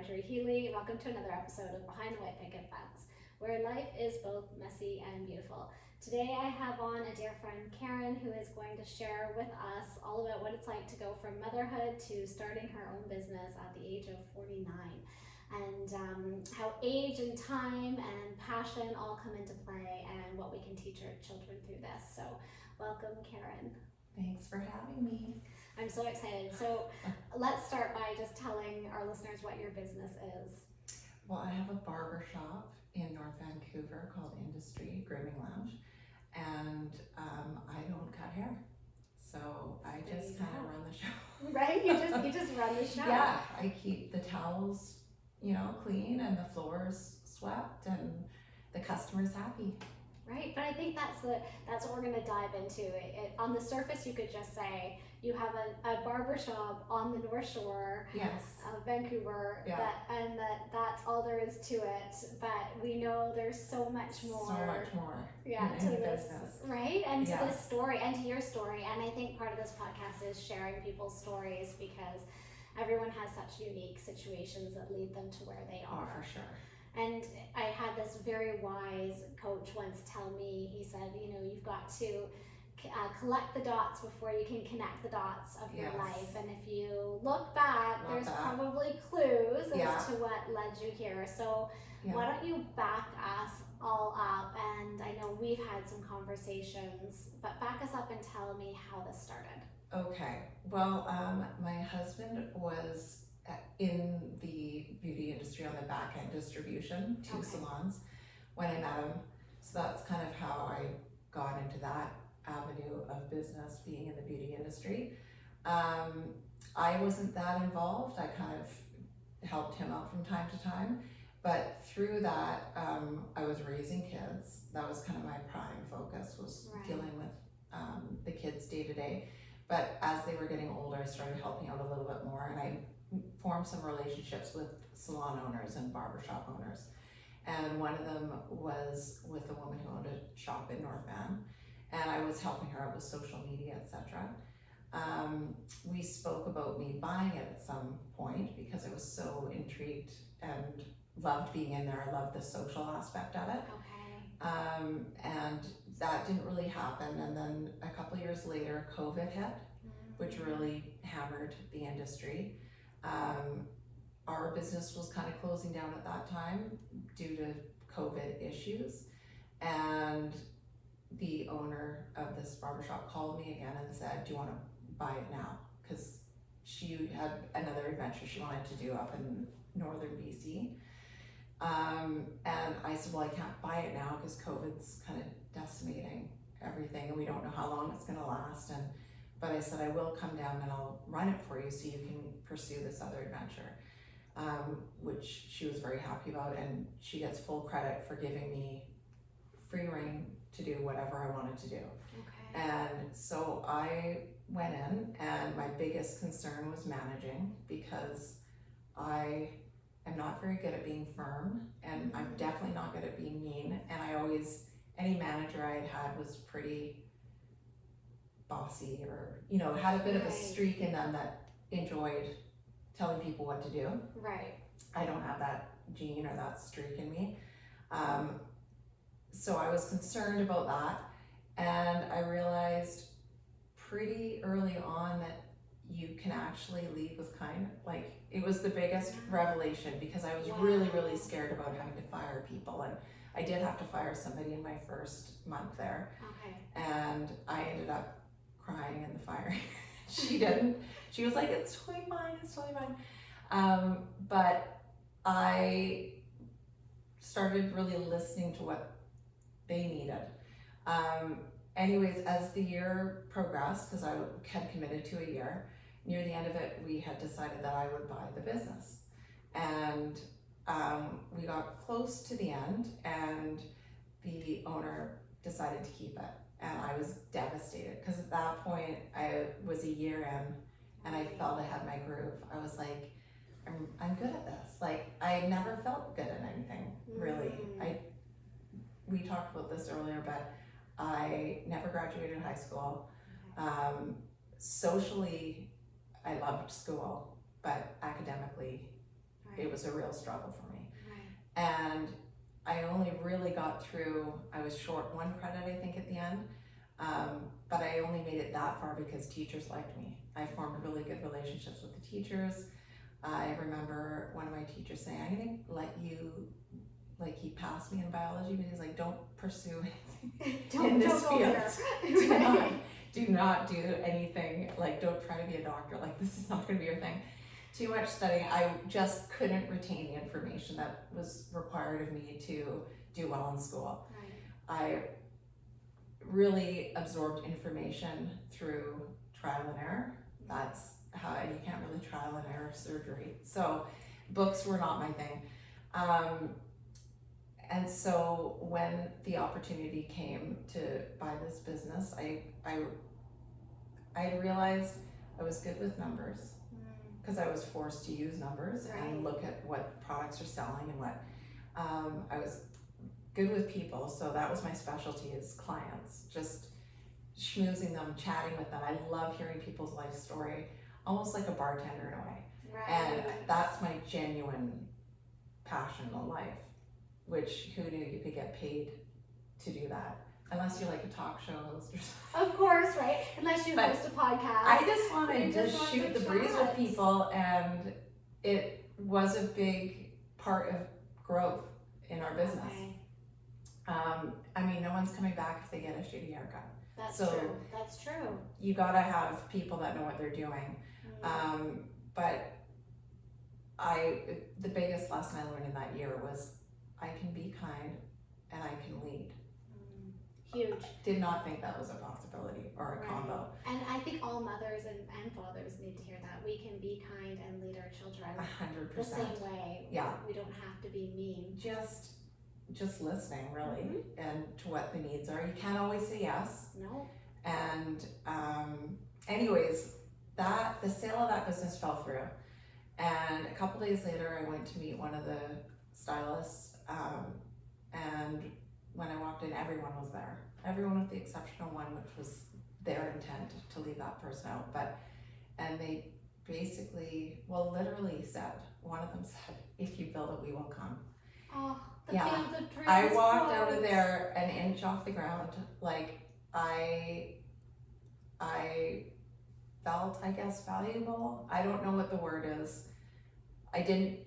Marjorie Healy. Welcome to another episode of Behind the White Picket Fence, where life is both messy and beautiful. Today I have on a dear friend, Karen, who is going to share with us all about what it's like to go from motherhood to starting her own business at the age of 49. And how age and time and passion all come into play and what we can teach our children through this. So welcome, Karen. Thanks for having me. I'm so excited. So let's start by just telling our listeners what your business is. Well, I have a barber shop in North Vancouver called Industry Grooming Lounge, and I don't cut hair, so I just kind of run the show. Right? You just run the show. Yeah, I keep the towels, clean and the floors swept and the customers happy. Right, but I think that's what we're going to dive into. On the surface, you could just say you have a barber shop on the North Shore of Vancouver, that's all there is to it. But we know there's so much more. So much more. To this business, right? And to this story, and to your story. And I think part of this podcast is sharing people's stories because everyone has such unique situations that lead them to where they are. Oh, for sure. And I had this very wise coach once tell me, he said, you've got to collect the dots before you can connect the dots of your life. And if you look back, there's probably clues as to what led you here. So why don't you back us all up? And I know we've had some conversations, but back us up and tell me how this started. Okay. Well, my husband was in the beauty industry on the back end distribution to salons when I met him. So that's kind of how I got into that avenue of business, being in the beauty industry. I wasn't that involved. I kind of helped him out from time to time. But through that, I was raising kids. That was kind of my prime focus, was dealing with the kids day to day. But as they were getting older, I started helping out a little bit more, and I formed some relationships with salon owners and barbershop owners. And one of them was with a woman who owned a shop in North Van, and I was helping her out with social media, etc. We spoke about me buying it at some point because I was so intrigued and loved being in there. I loved the social aspect of it. And that didn't really happen. And then a couple years later, COVID hit, which really hammered the industry. Our business was kind of closing down at that time due to COVID issues. And the owner of this barbershop called me again and said, do you want to buy it now? Because she had another adventure she wanted to do up in northern BC. And I said, well, I can't buy it now because COVID's kind of decimating everything and we don't know how long it's going to last. But I said, I will come down and I'll run it for you so you can pursue this other adventure, which she was very happy about. And she gets full credit for giving me free reign to do whatever I wanted to do. And so I went in, and my biggest concern was managing because I am not very good at being firm, and I'm definitely not good at being mean. And any manager I had was pretty bossy, or had a bit of a streak in them that enjoyed telling people what to do. I don't have that gene or that streak in me. So I was concerned about that, and I realized pretty early on that you can actually lead with kindness. Like, it was the biggest revelation because I was really, really scared about having to fire people, and I did have to fire somebody in my first month there. And I ended up crying in the firing. She didn't. She was like, it's totally fine. But I started really listening to what they needed. Anyways, as the year progressed, because I had committed to a year, near the end of it, we had decided that I would buy the business. And we got close to the end, and the owner decided to keep it. And I was devastated because at that point, I was a year in, and I felt I had my groove. I was like, I'm good at this. Like, I never felt good at anything, really. We talked about this earlier, but I never graduated high school. Socially, I loved school, but academically, It was a real struggle for me. Right. And I only really got through, I was short 1 credit, I think, at the end. But I only made it that far because teachers liked me. I formed really good relationships with the teachers. I remember one of my teachers saying, I'm gonna let you, like, he passed me in biology, but he's like, don't pursue anything in this field. Do not do anything, like, don't try to be a doctor, like, this is not gonna be your thing. Too much studying. I just couldn't retain the information that was required of me to do well in school. Right. I really absorbed information through trial and error. That's how, and you can't really trial and error surgery. So books were not my thing. And so when the opportunity came to buy this business, I realized I was good with numbers, because I was forced to use numbers and look at what products are selling and what, I was good with people, so that was my specialty, is clients, just schmoozing them, chatting with them. I love hearing people's life story, almost like a bartender in a way. Right. And that's my genuine passion in life, which who knew you could get paid to do that? Unless you're like a talk show host or something. Of course, right? Unless you host a podcast. I just want to just shoot the breeze with people, and it was a big part of growth in our business. Okay. I mean, no one's coming back if they get a shitty haircut. That's So true. That's true. you gotta have people that know what they're doing. But the biggest lesson I learned in that year was I can be kind and I can lead. Huge. Did not think that was a possibility or a combo. And I think all mothers and fathers need to hear that. We can be kind and lead our children 100%. the same way. Yeah. We don't have to be mean. Just listening, really, and to what the needs are. You can't always say yes. No. And anyways, the sale of that business fell through. And a couple days later, I went to meet one of the stylists, and when I walked in, everyone was there. Everyone with the exception of one, which was their intent to leave that person out. And they basically, literally said, one of them said, if you build it, we will come. Oh, the Yeah. fields of dreams. I walked out of there an inch off the ground. Like, I felt, I guess, valuable. I don't know what the word is. I didn't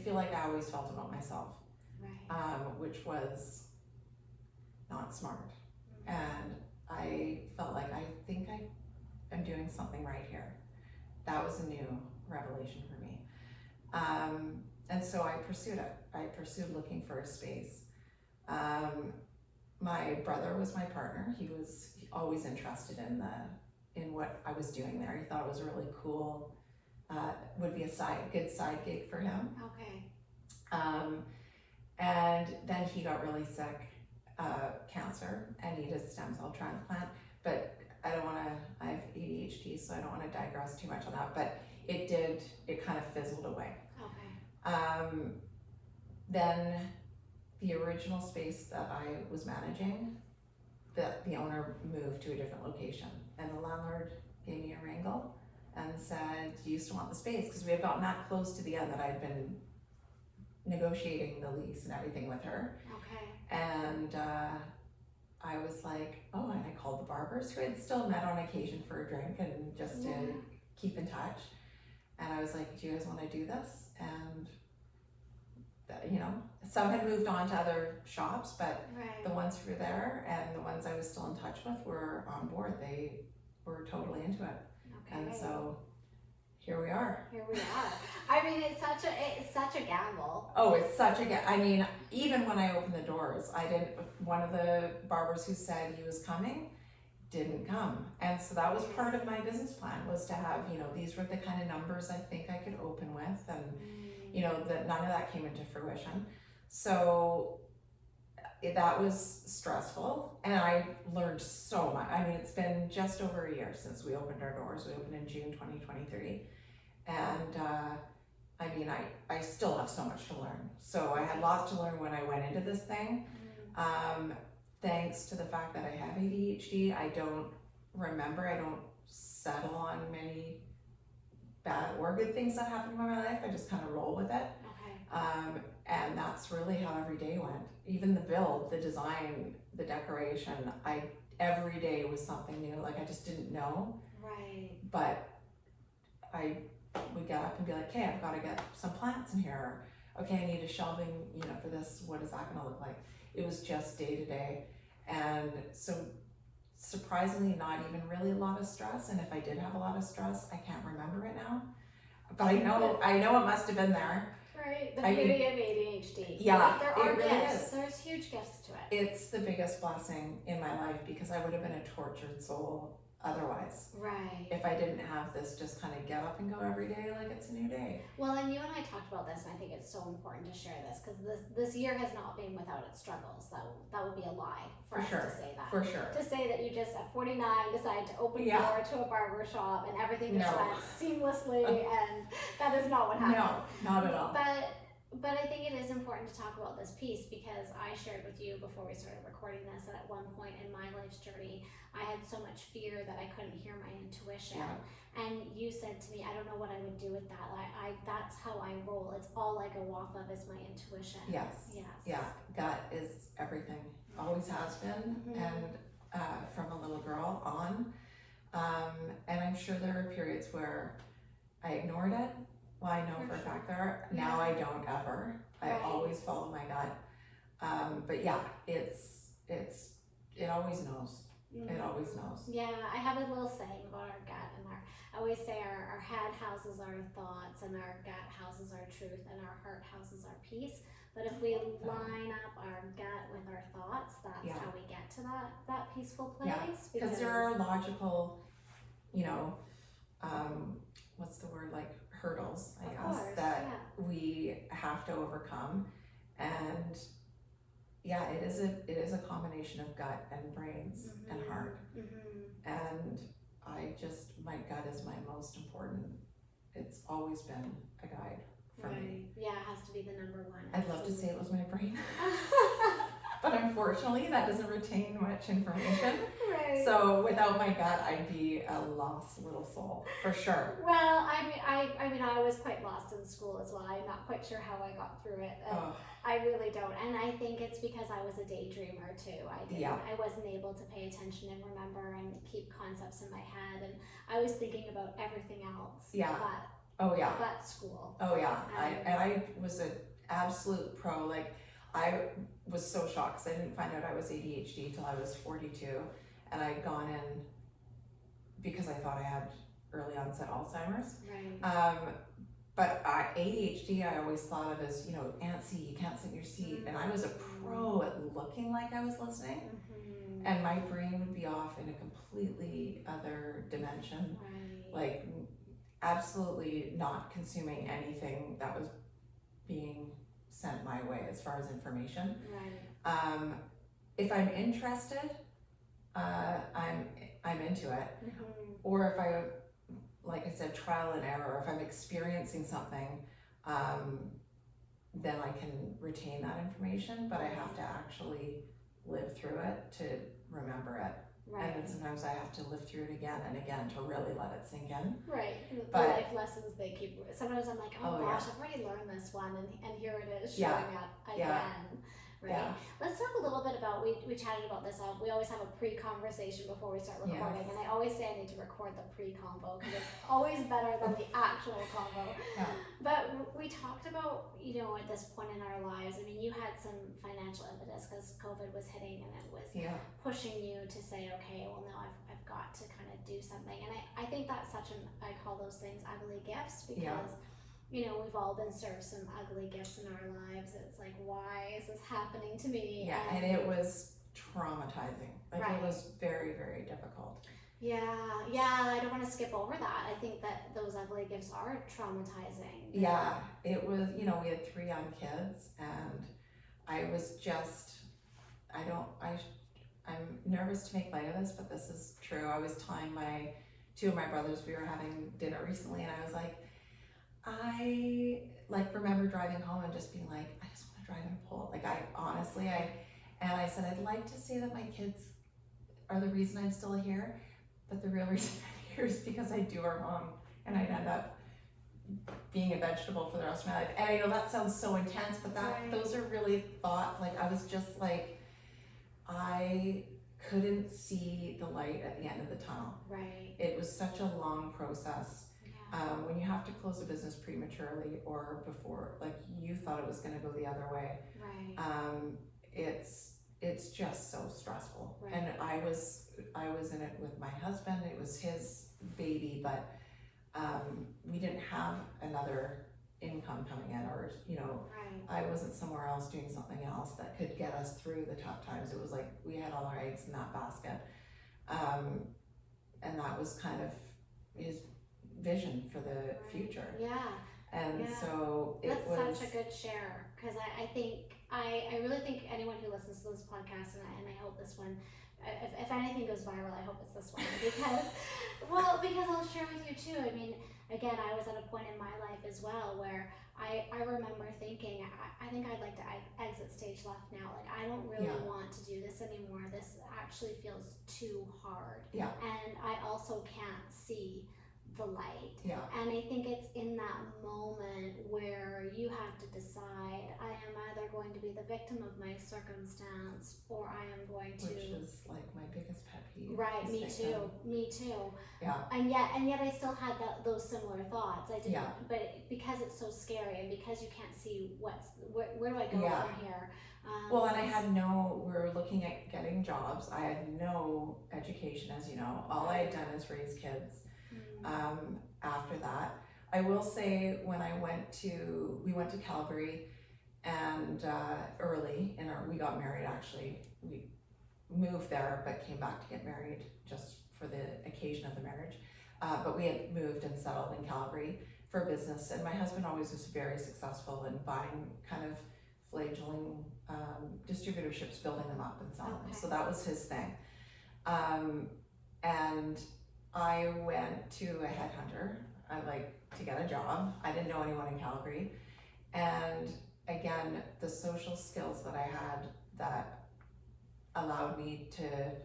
feel like I always felt about myself. Right. Which was not smart. And I felt like, I think I am doing something right here. That was a new revelation for me. And so I pursued it. I pursued looking for a space. My brother was my partner. He was always interested in what I was doing there. He thought it was really cool. Would be a good side gig for him. Okay. And then he got really sick, cancer, and needed stem cell transplant. But I have ADHD, so I don't want to digress too much on that. But it kind of fizzled away. Okay. Then the original space that I was managing, the owner moved to a different location, and the landlord gave me a wrangle and said, do you still want the space? Because we had gotten that close to the end that I'd been negotiating the lease and everything with her. Okay. And I was like, oh, and I called the barbers, who had still met on occasion for a drink and just to keep in touch. And I was like, do you guys want to do this? And some had moved on to other shops, but the ones who were there and the ones I was still in touch with were on board. They were totally into it. Okay. And so here we are. Here we are. I mean, it's such a gamble. Oh, it's such a gamble. I mean, even when I opened the doors, one of the barbers who said he was coming didn't come. And so that was part of my business plan, was to have, these were the kind of numbers I think I could open with, and that none of that came into fruition. So that was stressful, and I learned so much. I mean, it's been just over a year since we opened our doors. We opened in June 2023, and I still have so much to learn. So I had lots to learn when I went into this thing. Thanks to the fact that I have ADHD, I don't settle on many bad or good things that happened in my life. I just kind of roll with it. Okay. And that's really how every day went. Even the build, the design, the decoration, every day was something new. Like I just didn't know. Right. But I would get up and be like, okay, I've got to get some plants in here. Okay, I need a shelving, for this. What is that going to look like? It was just day to day. And so surprisingly, not even really a lot of stress. And if I did have a lot of stress, I can't remember it now. But I know it must have been there. Right, the beauty of ADHD. Yeah, like, there are really gifts. is. There's huge gifts to it. It's the biggest blessing in my life because I would have been a tortured soul otherwise. Right. If I didn't have this just kind of get up and go every day like it's a new day. Well, and you and I talked about this, and I think it's so important to share this because this year has not been without its struggles. That would be a lie for us to say that. For sure. To say that you just at 49 decided to open the door to a barber shop and everything just went seamlessly, and that is not what happened. No, not at all. But I think it is important to talk about this piece because I shared with you before we started recording this that at one point in my life's journey, I had so much fear that I couldn't hear my intuition. Yeah. And you said to me, I don't know what I would do with that. That's how I roll. It's all I go off of is my intuition. Yes. Yes. Yeah, gut is everything. Always has been. Mm-hmm. And from a little girl on. And I'm sure there are periods where I ignored it. Well, I know for a fact there are. Now I don't ever. I always follow my gut. But yeah, it always knows. Mm-hmm. It always knows. Yeah, I have a little saying about our gut, and I always say our head houses our thoughts, and our gut houses our truth, and our heart houses our peace. But if we line up our gut with our thoughts, that's how we get to that peaceful place. Yeah, because there are logical, what's the word, like hurdles, I guess, that we have to overcome. And yeah, it is a combination of gut and brains and heart. And my gut is my most important. It's always been a guide for me. Yeah, it has to be the number one. I'd love to say it was my brain. But unfortunately, that doesn't retain much information. Right. So without my gut, I'd be a lost little soul, for sure. Well, I mean, I was quite lost in school as well. I'm not quite sure how I got through it. I really don't. And I think it's because I was a daydreamer too. I wasn't able to pay attention and remember and keep concepts in my head. And I was thinking about everything else. Yeah. But school. Oh yeah. I was an absolute pro. Like, I was so shocked because I didn't find out I was ADHD till I was 42, and I'd gone in because I thought I had early onset Alzheimer's. Right. But ADHD, I always thought of as, antsy, you can't sit in your seat, and I was a pro at looking like I was listening, and my brain would be off in a completely other dimension, like absolutely not consuming anything that was being sent my way as far as information. Right. If I'm interested, I'm into it. Or if I, like I said, trial and error, if I'm experiencing something, then I can retain that information, but I have to actually live through it to remember it. Right. And then sometimes I have to live through it again and again to really let it sink in. Right. The life lessons they keep. Sometimes I'm like, oh gosh, I've already learned this one, and here it is showing up again. Right. Yeah. Let's talk a little bit about, we chatted about this. We always have a pre-conversation before we start recording, and I always say I need to record the pre-convo because it's always better than the actual convo. Yeah. But we talked about, at this point in our lives, I mean, you had some financial impetus because COVID was hitting, and it was pushing you to say, okay, well, now I've got to kind of do something. And I think that's I call those things ugly gifts because we've all been served some ugly gifts in our lives. It's like, why is this happening to me? Yeah, and it was traumatizing. It was very, very difficult. Yeah, I don't want to skip over that. I think that those ugly gifts are traumatizing. Yeah, it was, we had 3 young kids, and I was just, I'm nervous to make light of this, but this is true. I was telling 2 of my brothers, we were having dinner recently, and I was like, I remember driving home and just being like, I just want to drive in a pole. I said, I'd like to say that my kids are the reason I'm still here, but the real reason I'm here is because I do her wrong, and I'd end up being a vegetable for the rest of my life. And I know that sounds so intense, but those are really I was just like, I couldn't see the light at the end of the tunnel. Right. It was such a long process. When you have to close a business prematurely or before, like you thought it was going to go the other way. Right. It's just so stressful. Right. And I was in it with my husband. It was his baby, but we didn't have another income coming in, or right. I wasn't somewhere else doing something else that could get us through the tough times. It was like we had all our eggs in that basket, and that was kind of his vision for the future. Yeah. And so it was such a good share, because I really think anyone who listens to this podcast, and I hope this one, if anything goes viral, I hope it's this one, because I'll share with you too. I mean, again, I was at a point in my life as well where I remember thinking, I think I'd like to exit stage left now. Like, I don't really want to do this anymore. This actually feels too hard. Yeah. And I also can't see the light. Yeah. And I think it's in that moment where you have to decide, I am either going to be the victim of my circumstance, or I am going to, which is like my biggest pet peeve. Right, me too. Yeah. And yet I still had those similar thoughts. I didn't, Yeah. but because it's so scary, and because you can't see where do I go from here. Well, and we were looking at getting jobs. I had no education, as you know. All I had done is raise kids. After that, I will say, when we went to Calgary, and we got married. Actually, we moved there, but came back to get married just for the occasion of the marriage. But we had moved and settled in Calgary for business, and my husband always was very successful in buying kind of fledgling distributorships, building them up and selling them. So that was his thing. And I went to a headhunter, to get a job. I didn't know anyone in Calgary. And again, the social skills that I had that allowed me to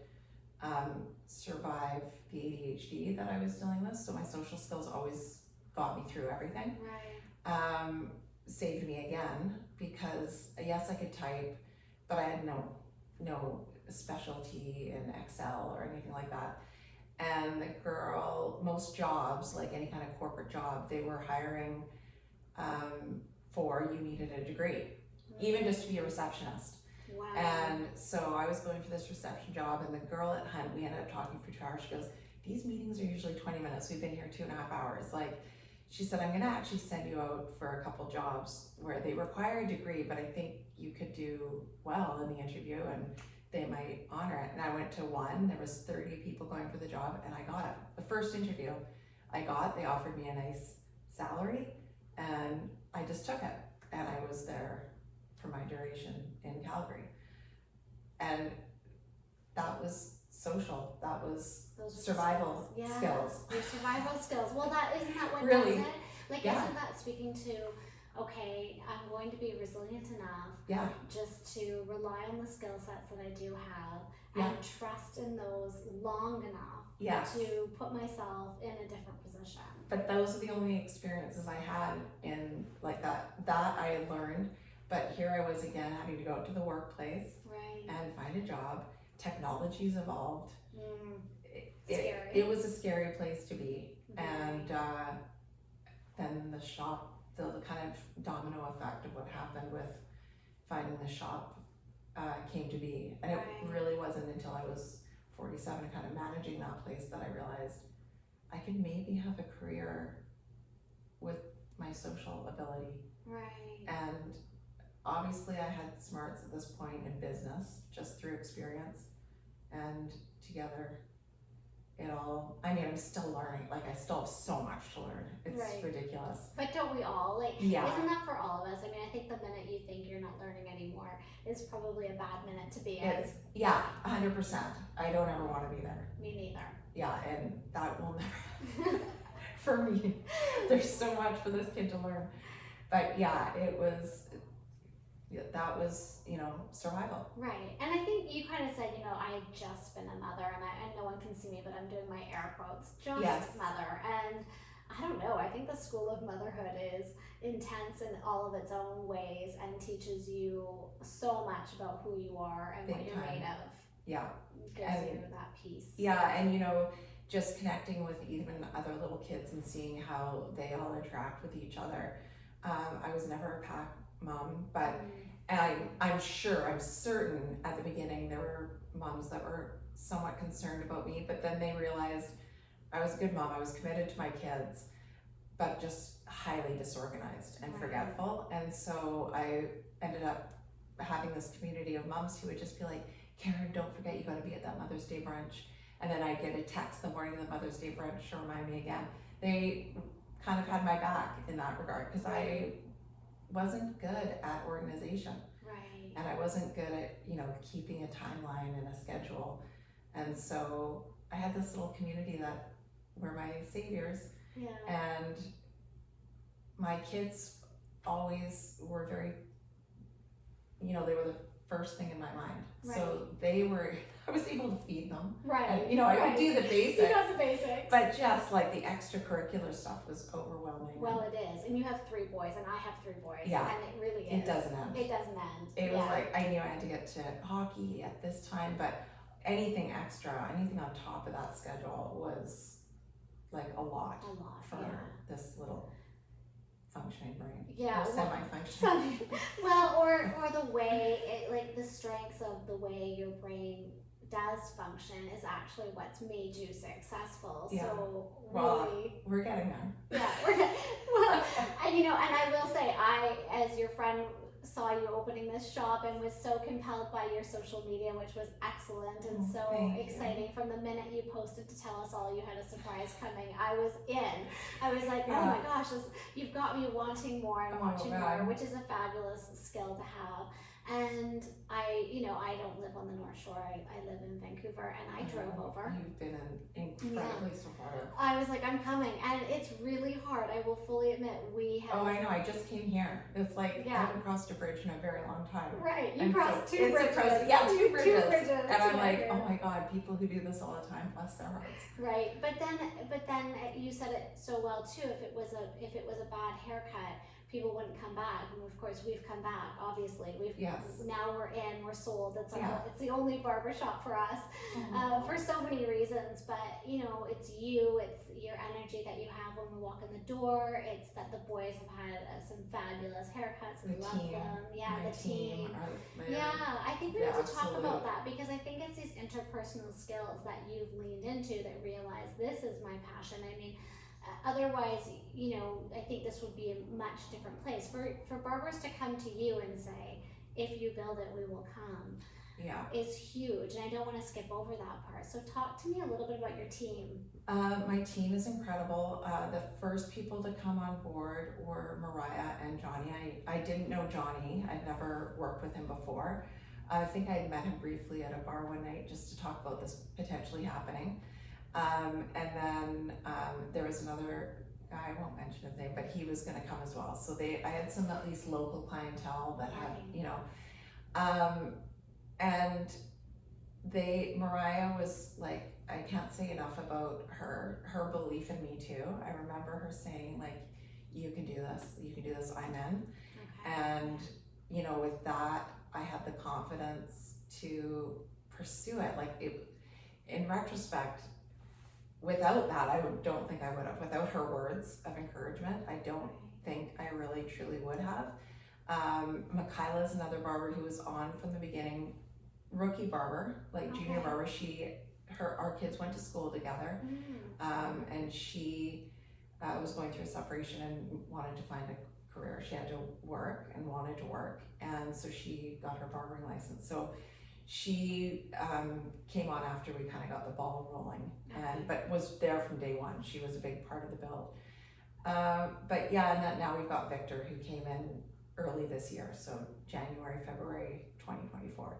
survive the ADHD that I was dealing with. So my social skills always got me through everything. Right. Saved me again, because yes, I could type, but I had no specialty in Excel or anything like that. And most jobs, like any kind of corporate job, they were hiring you needed a degree, even just to be a receptionist. Wow. And so I was going for this reception job, and the girl at Hunt, we ended up talking for 2 hours. She goes, these meetings are usually 20 minutes. We've been here 2.5 hours. She said, I'm gonna actually send you out for a couple jobs where they require a degree, but I think you could do well in the interview and they might honor it. And I went to one. There was 30 people going for the job, and I got it. The first interview they offered me a nice salary, and I just took it. And I was there for my duration in Calgary. And that was social. That was survival skills. Your survival skills. Well, isn't that what really? does it? Isn't that speaking to, okay, I'm going to be resilient enough just to rely on the skill sets that I do have, and trust in those long enough to put myself in a different position. But those are the only experiences I had in that I had learned. But here I was again having to go out to the workplace and find a job. Technology's evolved. It was a scary place to be. And then the shop, the kind of domino effect of what happened with finding the shop came to be. And it really wasn't until I was 47 and kind of managing that place that I realized I could maybe have a career with my social ability. Right. And obviously I had smarts at this point in business just through experience, and together I'm still learning. I still have so much to learn. It's ridiculous. But don't we all? Isn't that for all of us? I think the minute you think you're not learning anymore is probably a bad minute to be in. 100%. I don't ever want to be there. Me neither. Yeah, and that will never for me. There's so much for this kid to learn. But that was, survival. Right. And I think you kind of said, I just been a mother, and no one can see me, but I'm doing my air quotes, just mother. And I don't know, I think the school of motherhood is intense in all of its own ways and teaches you so much about who you are and what Big you're time. made of. Yeah. Gives And- you that peace. Yeah, and you know, just connecting with even other little kids and seeing how they all interact with each other. I was never a pack mom, but I'm certain at the beginning there were moms that were somewhat concerned about me, but then they realized I was a good mom. I was committed to my kids, but just highly disorganized and Right. forgetful. And so I ended up having this community of moms who would just be like, Karen, don't forget you got to be at that Mother's Day brunch. And then I'd get a text the morning of the Mother's Day brunch to remind me again. They kind of had my back in that regard because I wasn't good at organization. Right. And I wasn't good at, you know, keeping a timeline and a schedule. And so I had this little community that were my saviors. Yeah. And my kids always were very, you know, they were the first thing in my mind. Right. So they were, I was able to feed them. Right. And, you know, I would do the You basics. got the basics. But just like the extracurricular stuff was overwhelming. Well, it is. And you have 3 boys, and I have 3 boys. Yeah. And it really is. It doesn't end. It doesn't end. It was like, I knew I had to get to hockey at this time, but anything extra, anything on top of that schedule was like a lot A lot, for yeah. this little functioning brain. Yeah, Or well, semi-functioning. Well, or the way, like the strengths of the way your brain does function is actually what's made you successful. Yeah. So Well, really, we're getting there. yeah, well, and you know, and I will say, I, as your friend, saw you opening this shop and was so compelled by your social media, which was excellent and Oh, so thank you. exciting. From the minute you posted to tell us all you had a surprise coming, I was in. I was like, oh Yeah. my gosh, you've got me wanting more and Oh, wanting God. more, which is a fabulous skill to have. And I, you know, I don't live on the North Shore. I live in Vancouver, and I drove over. You've been incredibly supportive. I was like, I'm coming, and it's really hard. I will fully admit we have. Oh, I know. I just came here. It's like I Yeah. haven't crossed a bridge in a very long time. Right, you And so crossed 2 it's bridges. across- yeah, 2 bridges. bridges. And I'm to like, get oh here. my God, people who do this all the time, bless their hearts. Right, but then you said it so well too. If it was a bad haircut, people wouldn't come back. And of course, we've come back. Obviously, Yes. now we're sold. It's Yeah. it's the only barber shop for us Oh. for so many reasons. But you know, it's you. It's your energy that you have when we walk in the door. It's that the boys have had some fabulous haircuts and The love team. them. Yeah, My the team. are- Yeah, I think we Yeah, need to talk about absolute. that because I think it's these interpersonal skills that you've leaned into that realize this is my passion. I mean, otherwise, you know, I think this would be a much different place for barbers to come to you and say, if you build it, we will come, Yeah. is huge. And I don't want to skip over that part. So talk to me a little bit about your team. My team is incredible. The first people to come on board were Mariah and Johnny. I didn't know Johnny. I'd never worked with him before. I think I had met him briefly at a bar one night just to talk about this potentially happening. And then there was another guy, I won't mention his name, but he was going to come as well. So I had some at least local clientele that had, you know, and Mariah was like, I can't say enough about her belief in me too. I remember her saying like, you can do this, I'm in. Okay. And, you know, with that, I had the confidence to pursue it. Like in retrospect, without that, I don't think I would have. Without her words of encouragement, I don't think I really truly would have. Michaela's another barber who was on from the beginning, rookie barber, like junior Okay. barber. Our kids went to school together, and she was going through a separation and wanted to find a career. She had to work and wanted to work, and so she got her barbering license. So she came on after we kind of got the ball rolling, but was there from day one. She was a big part of the build. But yeah, and then now we've got Victor, who came in early this year, so January, February 2024.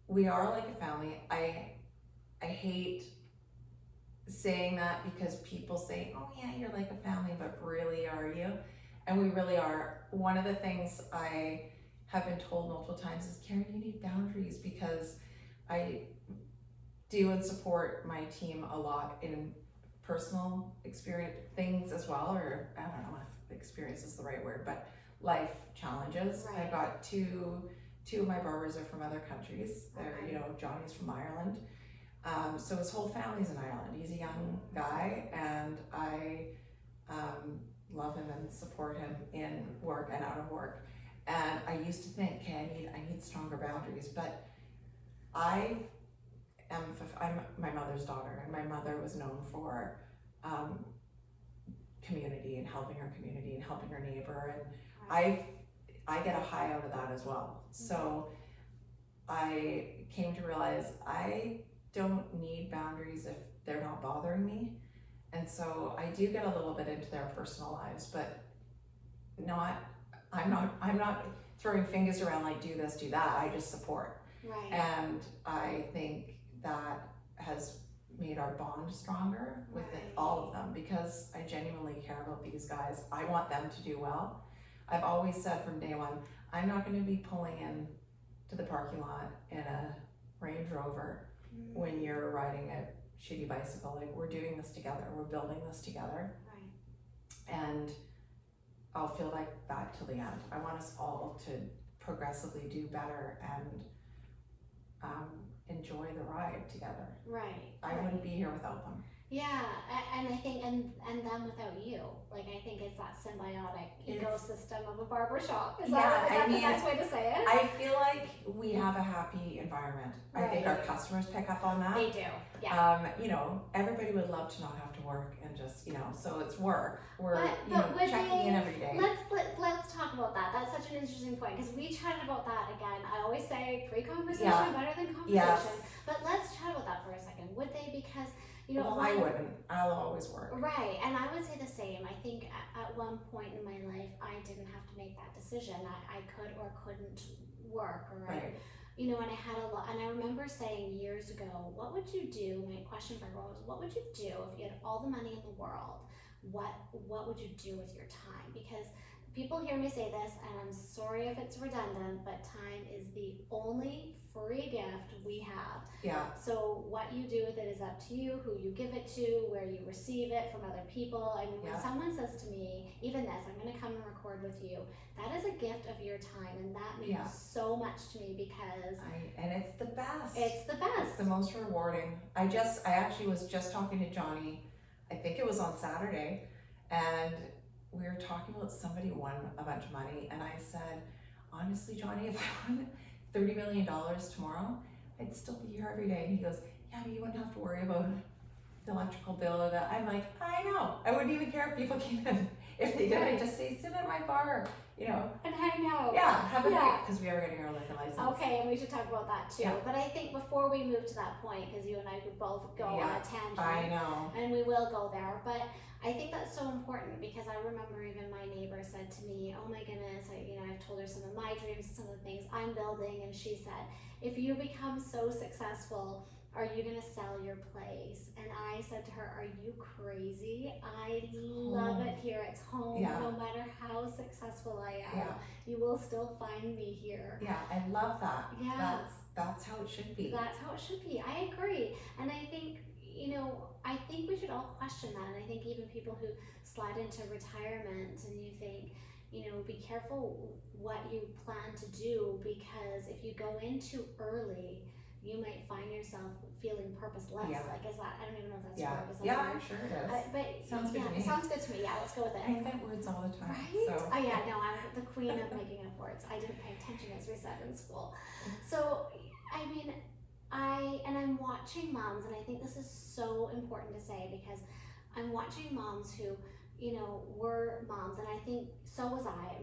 We are like a family. I hate saying that because people say, oh yeah, you're like a family, but really are you? And we really are. One of the things I have been told multiple times is, Karen, you need boundaries, because I do and support my team a lot in personal experience things as well, or I don't know if experience is the right word, but life challenges. Right. I got two of my barbers are from other countries. They're, Okay. Johnny's from Ireland. So his whole family's in Ireland. He's a young guy, and I love him and support him in work and out of work. And I used to think, okay, I need stronger boundaries, but I'm my mother's daughter, and my mother was known for community and helping her community and helping her neighbor, and I get a high out of that as well. So I came to realize I don't need boundaries if they're not bothering me. And so I do get a little bit into their personal lives, but I'm not throwing fingers around like do this, do that. I just support. Right. And I think that has made our bond stronger with all of them, because I genuinely care about these guys. I want them to do well. I've always said from day one, I'm not going to be pulling in to the parking lot in a Range Rover when you're riding a shitty bicycle. Like, we're doing this together, we're building this together. Right. And I'll feel like that till the end. I want us all to progressively do better and enjoy the ride together. Right. I wouldn't be here without them. Yeah, and I think, and them without you. Like, I think it's that symbiotic ecosystem of a barber shop. Is that the best way to say it? I feel like we have a happy environment. I think our customers pick up on that. They do, yeah. Everybody would love to not have to work and just, so it's work. We're checking in every day. Let's talk about that. That's such an interesting point, because we chatted about that again. I always say pre-conversation better than conversation. Yes. But let's chat about that for a second. Would they? Because I wouldn't. I'll always work. Right, and I would say the same. I think at one point in my life, I didn't have to make that decision. I could or couldn't work, Right. And I had a lot. And I remember saying years ago, "What would you do?" My question for everyone was, "What would you do if you had all the money in the world? What would you do with your time?" Because people hear me say this, and I'm sorry if it's redundant, but time is the only free gift we have. Yeah. So what you do with it is up to you, who you give it to, where you receive it from other people. I mean, when someone says to me, even this, I'm going to come and record with you, that is a gift of your time, and that means so much to me, because and it's the best. It's the best. It's the most rewarding. I actually was just talking to Johnny, I think it was on Saturday, and we were talking about somebody won a bunch of money, and I said, honestly, Johnny, if I won $30 million tomorrow, I'd still be here every day. And he goes, yeah, but you wouldn't have to worry about the electrical bill or that. I'm like, I know. I wouldn't even care if people came in. If they did, I'd just say, sit at my bar, And hang out. Yeah, have a drink, because we are getting our liquor license. Okay, and we should talk about that too. Yeah. But I think before we move to that point, because you and I could both go on a tangent. I know. And we will go there, but I think that's so important, because I remember even my neighbor said to me, oh my goodness, I've told her some of my dreams, some of the things I'm building, and she said, if you become so successful, are you going to sell your place? And I said to her, are you crazy? I love it here. It's home. Yeah. No matter how successful I am, Yeah. you will still find me here. Yeah, I love that. Yeah. That's how it should be. That's how it should be. I agree. And I think, I think we should all question that. And I think even people who slide into retirement, and you think, be careful what you plan to do, because if you go in too early, you might find yourself feeling purposeless. Yeah. Like, is that, I don't even know if that's Yeah. a word. Is that Yeah, a word? I'm sure it is. But Sounds good to me. It sounds good to me. Yeah, let's go with it. I invent words all the time. Right? So. Oh yeah, no, I'm the queen of making up words. I didn't pay attention, as we said in school. So, I mean, I'm watching moms, and I think this is so important to say, because I'm watching moms who, were moms, and I think so was I.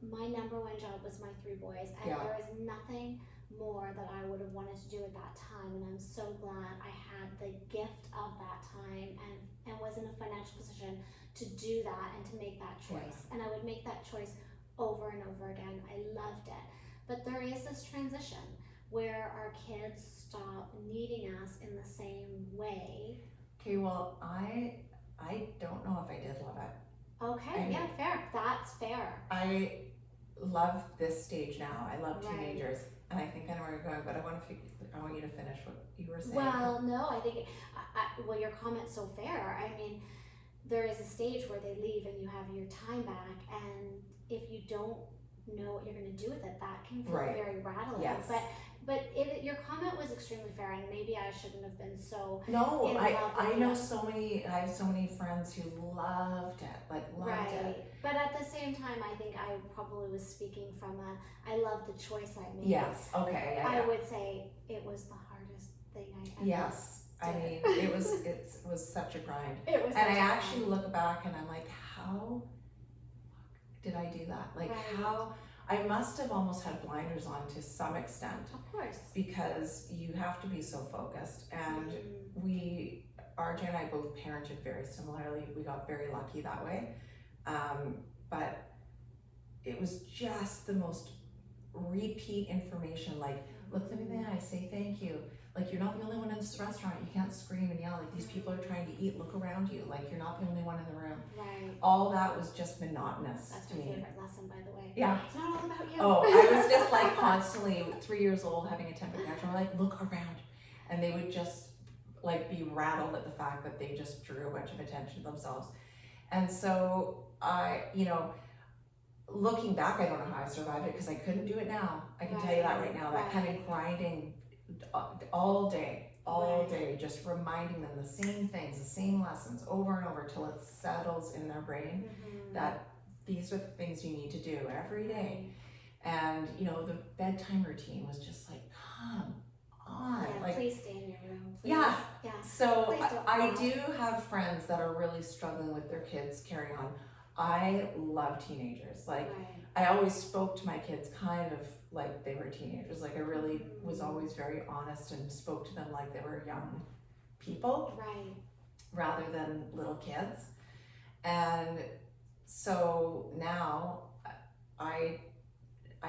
My number one job was my 3 boys, and there is nothing more that I would have wanted to do at that time, and I'm so glad I had the gift of that time and was in a financial position to do that and to make that choice. And I would make that choice over and over again. I loved it. But there is this transition where our kids stop needing us in the same way. Okay, well, I don't know if I did love it. Okay, fair. That's fair. I love this stage now. I love teenagers. and I think I know where you're going, but I want you to finish what you were saying. Well, no, I think, well, your comment's so fair. I mean, there is a stage where they leave and you have your time back, and if you don't know what you're going to do with it, that can feel very rattling. Yes. But your comment was extremely fair, and maybe I shouldn't have been so. No, I know I have so many friends who loved it, loved it. But at the same time, I think I probably was speaking from I love the choice I made. Yes. Okay. Yeah, I would say it was the hardest thing I ever. Yes. did. I mean, it was such a grind. It was. And I actually look back and I'm like, how did I do that? Like how. I must have almost had blinders on to some extent. Of course. Because you have to be so focused. And RJ and I both parented very similarly. We got very lucky that way. But it was just the most repeat information. Like, look at me in the eye, say thank you. Like, you're not the only one in this restaurant. You can't scream and yell. Like, these people are trying to eat. Look around you. Like, you're not the only one in the room. Right. All that was just monotonous That's to my me. favorite lesson, by the way. Yeah. It's not all about you. Oh, I was just like constantly 3 years old having a temper tantrum. Like, look around. And they would just like be rattled at the fact that they just drew a bunch of attention to themselves. And so looking back, I don't know how I survived it because I couldn't do it now. I can tell you that right now. That kind of grinding all day, just reminding them the same things, the same lessons over and over till it settles in their brain that these are the things you need to do every day. And the bedtime routine was just like, come on. Yeah, like, please stay in your room. Please. Yeah. So I don't do have friends that are really struggling with their kids carrying on. I love teenagers. Like, I always spoke to my kids kind of like they were teenagers. Like, I really was always very honest and spoke to them like they were young people rather than little kids. And so now I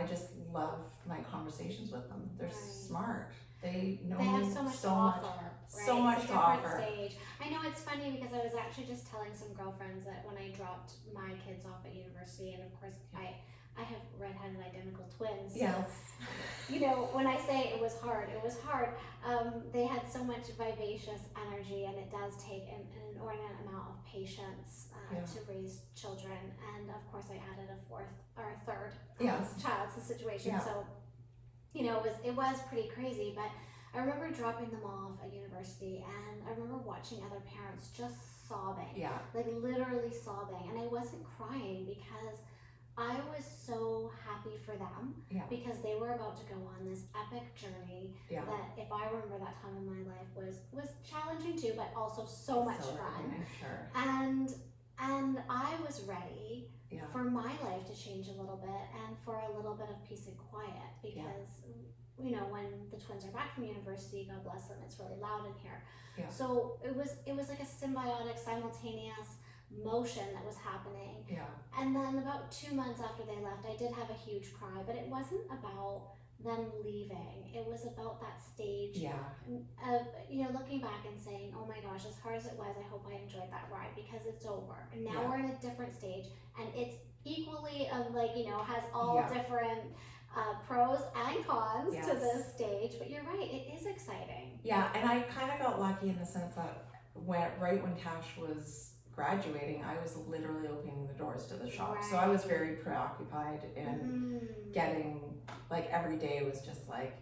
just love my conversations with them. They're smart. They know they have so much to offer. So much to offer. Stage. I know it's funny because I was actually just telling some girlfriends that when I dropped my kids off at university, and of course I have redheaded identical twins. So, yes. When I say it was hard, it was hard. They had so much vivacious energy, and it does take an inordinate amount of patience to raise children. And of course, I added a fourth or a third child to the situation. Yeah. So, it was pretty crazy. But I remember dropping them off at university, and I remember watching other parents just sobbing. Yeah. Like literally sobbing, and I wasn't crying because I was so happy for them because they were about to go on this epic journey that, if I remember that time in my life, was challenging too, but also so much fun. Sure. And I was ready for my life to change a little bit and for a little bit of peace and quiet because when the twins are back from university, God bless them, it's really loud in here. Yeah. So it was like a symbiotic, simultaneous motion that was happening. Yeah. And then about 2 months after they left, I did have a huge cry, but it wasn't about them leaving. It was about that stage of looking back and saying, oh my gosh, as hard as it was, I hope I enjoyed that ride because it's over. And now we're in a different stage, and it's equally has all different pros and cons to this stage. But you're right, it is exciting. Yeah, and I kind of got lucky in the sense that right when Cash was graduating, I was literally opening the doors to the shop. So I was very preoccupied in getting, like, every day was just like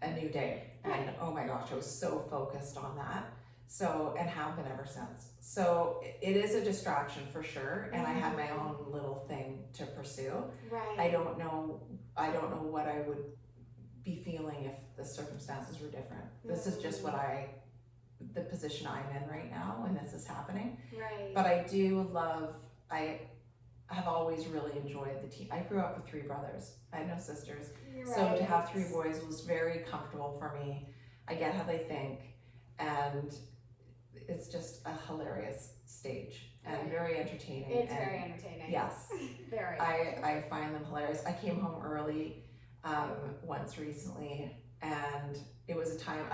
a new day. And oh my gosh, I was so focused on that. So, and have been ever since. So it is a distraction for sure. And I had my own little thing to pursue. Right. I don't know what I would be feeling if the circumstances were different. This is just the position I'm in right now when this is happening. Right. But I have always really enjoyed the team. I grew up with 3 brothers. I had no sisters. Right. So to have 3 boys was very comfortable for me. I get how they think, and it's just a hilarious stage and very entertaining. It's very entertaining. Yes. Very. I find them hilarious. I came home early once recently, and it was a time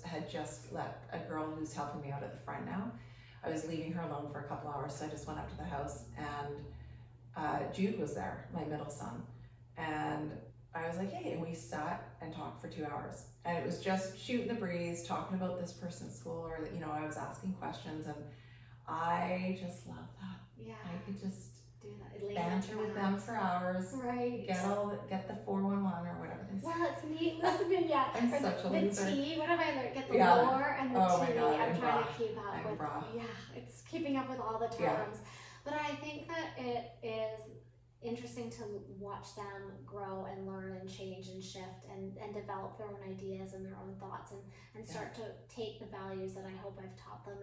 had just let a girl who's helping me out at the front now. I was leaving her alone for a couple hours, so I just went up to the house, and Jude was there, my middle son, and I was like, hey, and we sat and talked for 2 hours. And it was just shooting the breeze, talking about this person's school, or, you know, I was asking questions, and I just love that. Yeah. I could just do that. banter with them for hours. Right. Get the 411 or whatever they say. Well, it's neat listening, yeah. I'm or such a the loser. T, what have I learned? Get the Yeah. lore and the Oh T. my God, I'm I'm trying bra. to keep up I'm with. bra. Yeah, it's keeping up with all the terms. Yeah. But I think that it is interesting to watch them grow and learn and change and shift and develop their own ideas and their own thoughts and start to take the values that I hope I've taught them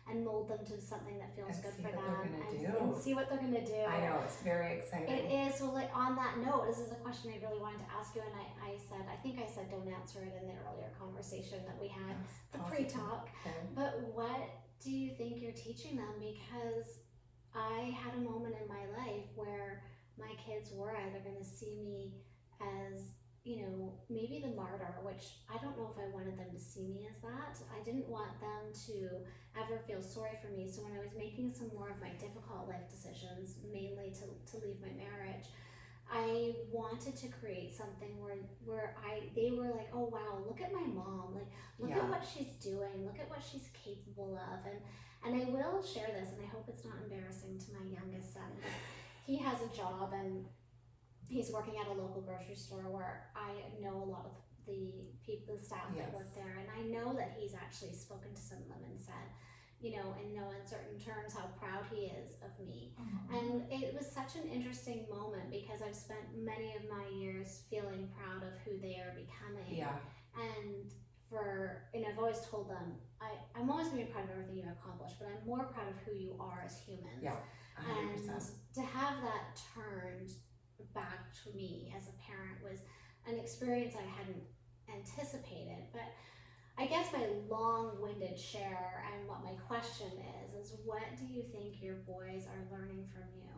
and mold them to something that feels And good see for what them they're gonna and do. see what they're going to do. I know, it's very exciting. It is. Well, like, on that note, this is a question I really wanted to ask you, and I think I said don't answer it in the earlier conversation that we had, the pre-talk. Okay. But what do you think you're teaching them? Because I had a moment in my life where my kids were either going to see me as, you know, maybe the martyr, which I don't know if I wanted them to see me as that. I didn't want them to ever feel sorry for me. So when I was making some more of my difficult life decisions, mainly to leave my marriage, I wanted to create something where they were like, oh wow, look at my mom, like look at what she's doing, look at what she's capable of, and I will share this, and I hope it's not embarrassing to my youngest son. He has a job and he's working at a local grocery store where I know a lot of the people, the staff that work there, and I know that he's actually spoken to some of them and said, you know, in no uncertain terms, how proud he is of me. And it was such an interesting moment because I've spent many of my years feeling proud of who they are becoming. Yeah. And I've always told them, I'm always going to be proud of everything you've accomplished, but I'm more proud of who you are as humans. Yeah, 100%. And to have that turned back to me as a parent was an experience I hadn't anticipated. But I guess my long-winded share and what my question is what do you think your boys are learning from you?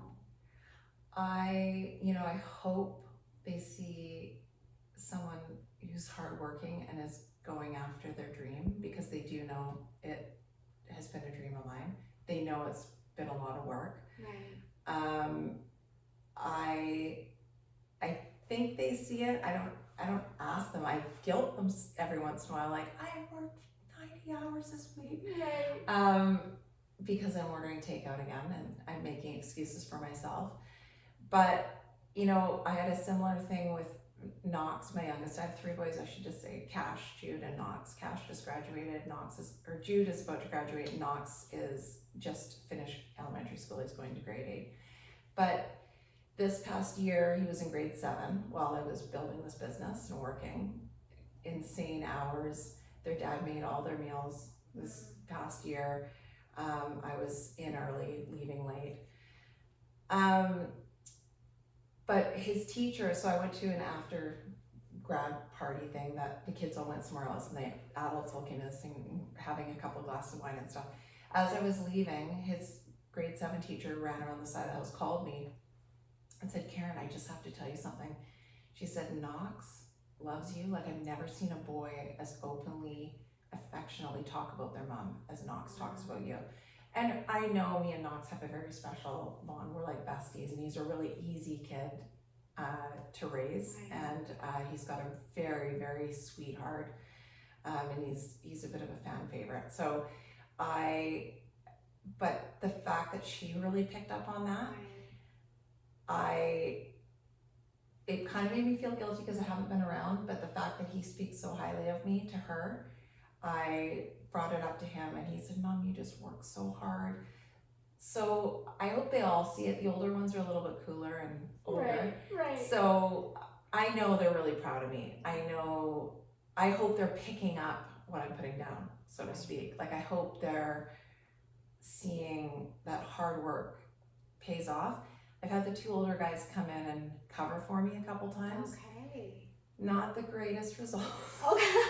I hope they see someone who's hardworking and is going after their dream, because they do know it has been a dream of mine. They know it's been a lot of work. Right. I think they see it. I don't ask them. I guilt them every once in a while, like, I worked 90 hours this week. Right. Because I'm ordering takeout again and I'm making excuses for myself. But, you know, I had a similar thing with Knox, my youngest. I have 3 boys, I should just say. Cash, Jude, and Knox. Cash just graduated. Jude is about to graduate. And Knox is just finished elementary school. He's going to grade 8. But this past year, he was in grade 7 while I was building this business and working insane hours. Their dad made all their meals this past year. I was in early, leaving late. But his teacher, so I went to an after grad party thing that the kids all went somewhere else and the adults all came to this thing, having a couple of glasses of wine and stuff. As I was leaving, his grade 7 teacher ran around the side of the house, called me and said, Karen, I just have to tell you something. She said, Knox loves you. Like, I've never seen a boy as openly, affectionately talk about their mom as Knox talks about you. And I know me and Knox have a very special bond. We're like besties, and he's a really easy kid to raise. Right. And he's got a very, very sweet heart, and he's a bit of a fan favorite. So but the fact that she really picked up on that, it kind of made me feel guilty because I haven't been around, but the fact that he speaks so highly of me to her, I brought it up to him and he said, Mom, you just work so hard. So I hope they all see it. The older ones are a little bit cooler and older. Right. So I know they're really proud of me. I hope they're picking up what I'm putting down, so to speak. Like, I hope they're seeing that hard work pays off. I've had the 2 older guys come in and cover for me a couple times. Okay. Not the greatest results. Okay.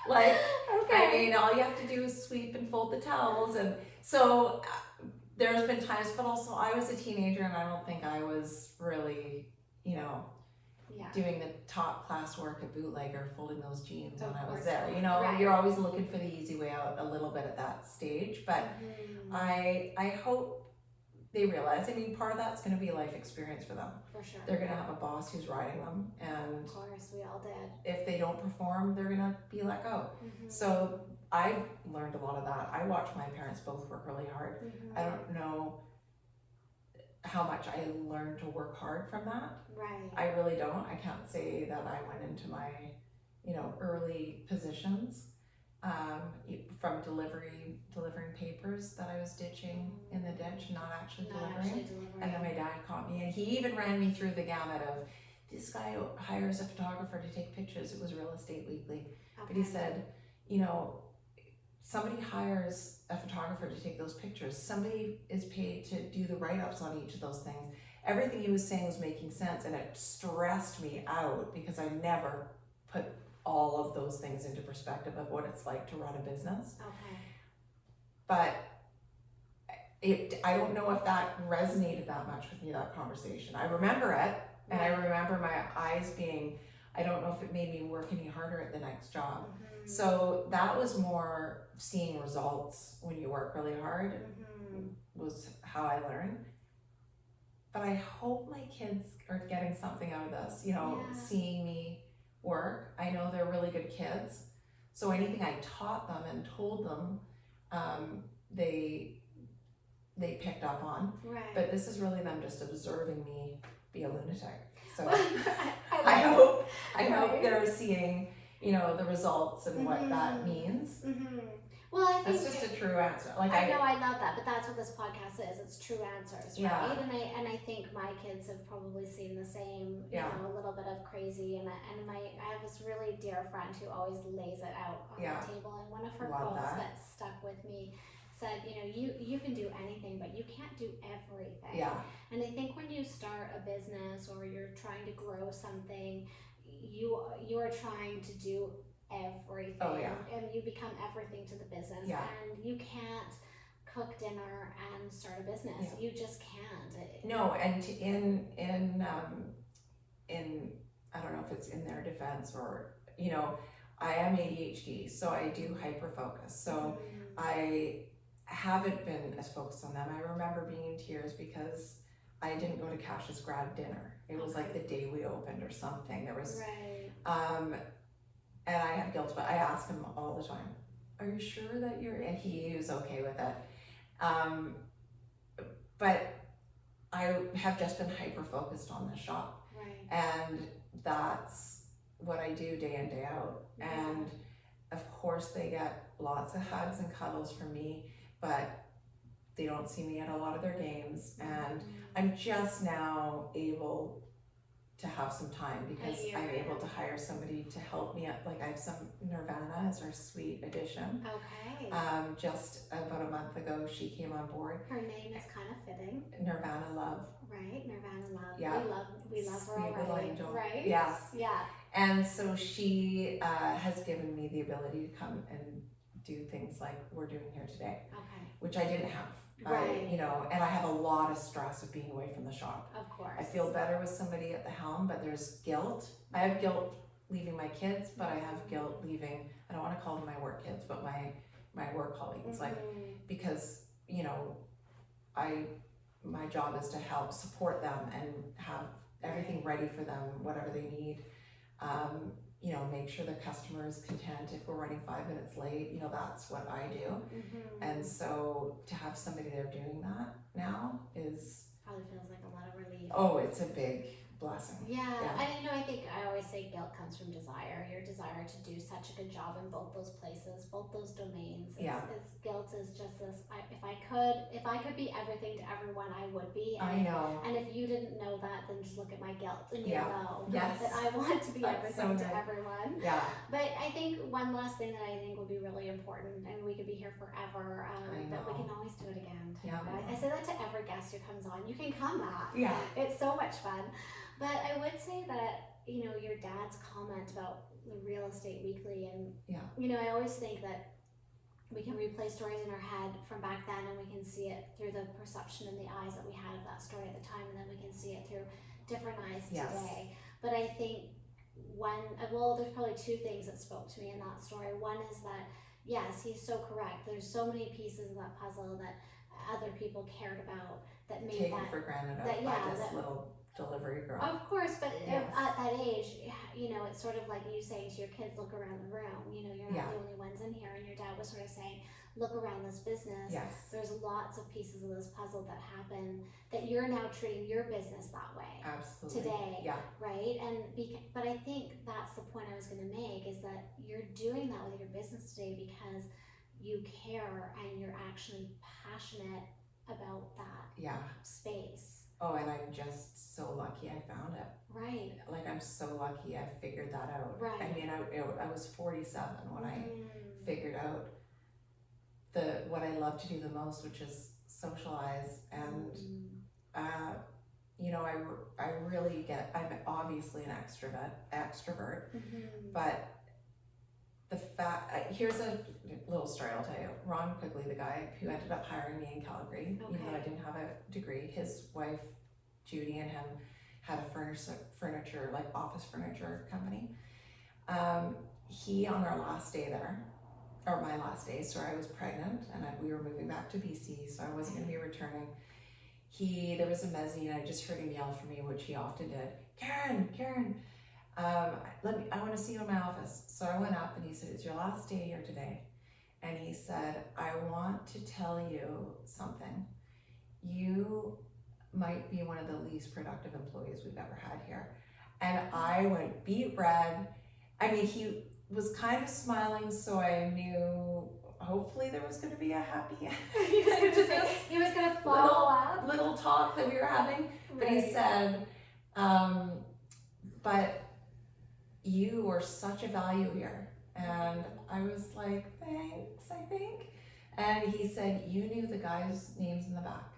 Like, okay. I mean, all you have to do is sweep and fold the towels. And so there's been times, but also I was a teenager and I don't think I was really, doing the top class work at Bootlegger, folding those jeans when I was there. Right. You're always looking for the easy way out a little bit at that stage. But I hope they realize, I mean, part of that's going to be life experience for them. For sure. They're going to have a boss who's riding them, and of course, we all did. if they don't perform, they're going to be let go. Mm-hmm. So I've learned a lot of that. I watched my parents both work really hard. Mm-hmm. I don't know how much I learned to work hard from that. Right. I really don't. I can't say that I went into my, early positions from delivering papers that I was ditching in the ditch, not actually delivering. And then my dad caught me, and he even ran me through the gamut of, this guy hires a photographer to take pictures. It was Real Estate Weekly. Okay. But he said, somebody hires a photographer to take those pictures. Somebody is paid to do the write-ups on each of those things. Everything he was saying was making sense, and it stressed me out because I never put all of those things into perspective of what it's like to run a business. Okay. But I don't know if that resonated that much with me, that conversation. I remember it, and I remember my eyes being, I don't know if it made me work any harder at the next job. Mm-hmm. So that was more seeing results when you work really hard, was how I learned. But I hope my kids are getting something out of this, seeing me work. I know they're really good kids. So anything I taught them and told them, they picked up on. Right. But this is really them just observing me be a lunatic. So I hope they're seeing, the results and what that means. Mm-hmm. Well, I think that's just a true answer. Like I know, I love that, but that's what this podcast is. It's true answers, right? Yeah. And I think my kids have probably seen the same, a little bit of crazy. And I have this really dear friend who always lays it out on the table. And one of her quotes that stuck with me said, you can do anything, but you can't do everything. Yeah. And I think when you start a business or you're trying to grow something, you are trying to do everything. Oh, yeah. And you become everything to the business. Yeah. And you can't cook dinner and start a business. Yeah. You just can't. No, and in I don't know if it's in their defense or, I am ADHD, so I do hyper focus. So I haven't been as focused on them. I remember being in tears because I didn't go to Cash's grad dinner. It was like the day we opened or something. There was, and I have guilt, but I ask him all the time, are you sure that and he was okay with it. But I have just been hyper focused on the shop. Right. And that's what I do day in, day out. And of course they get lots of hugs and cuddles from me, but they don't see me at a lot of their games. And I'm just now able to have some time because I'm able to hire somebody to help me out. Like I have Nirvana as our sweet addition. Okay. Just about a month ago, she came on board. Her name is kind of fitting. Nirvana Love. Right, Nirvana Love. Yeah. We love her Sweet little already. angel. Right? Yes. Yeah. And so she has given me the ability to come and do things like we're doing here today. Okay. Which I didn't have. Right. And I have a lot of stress of being away from the shop. Of course. I feel better with somebody at the helm, but there's guilt. I have guilt leaving my kids, but I have guilt leaving, I don't want to call them my work kids, but my work colleagues. Like, because, my job is to help support them and have everything ready for them, whatever they need. Make sure the customer is content. If we're running 5 minutes late, that's what I do. And so to have somebody there doing that now is probably feels like a lot of relief. Oh, it's a big blessing. Yeah. I think I always say guilt comes from desire. Your desire to do such a good job in both those places, both those domains. Guilt is just this. If I could be everything to everyone, I would be. I know. And if you didn't know that, then just look at my guilt and you know that I want to be everything to good. everyone. Yeah. But I think one last thing that I think would be really important, and we could be here forever, but we can always do it again. Yeah. I say that to every guest who comes on. You can come back. Yeah. It's so much fun. But I would say that, your dad's comment about the Real Estate Weekly, and, I always think that we can replay stories in our head from back then, and we can see it through the perception in the eyes that we had of that story at the time, and then we can see it through different eyes today. But I think there's probably two things that spoke to me in that story. One is that, yes, he's so correct. There's so many pieces of that puzzle that other people cared about, that made Taken that for granted that- by yeah, this that- little delivery girl. Of course, but Yes. at that age, you know, it's sort of like you saying to your kids, look around the room, you know, you're not Yeah. the only ones in here, and your dad was sort of saying, look around this business. Yes, There's lots of pieces of this puzzle that happen that you're now treating your business that way absolutely. today, Yeah, right? And but I think that's the point I was going to make, is that you're doing that with your business today because you care and you're actually passionate about that yeah. space. Oh, and I'm just so lucky I found it. Right. Like, I'm so lucky I figured that out. Right. I mean, I was 47 when I Mm. figured out what I love to do the most, which is socialize. And you know, I really I'm obviously an extrovert, but the fact, here's a little story I'll tell you. Ron Quigley, the guy who ended up hiring me in Calgary, even though I didn't have a degree, his wife Judy and him had a furniture, like office furniture company. He, on our last day there, or my last day, so I was pregnant and we were moving back to BC, so I wasn't going to be returning. There was a mezzanine, I just heard him yell for me, which he often did. Karen, I want to see you in my office. So I went up and he said, it's your last day here today. And he said, I want to tell you something. You might be one of the least productive employees we've ever had here. And I went beet red. I mean, he was kind of smiling, so I knew hopefully there was going to be a happy He was going to follow up. Little talk that we were having. Right. But he said, but you were such a value here. And I was like, thanks, I think. And he said, you knew the guys' names in the back.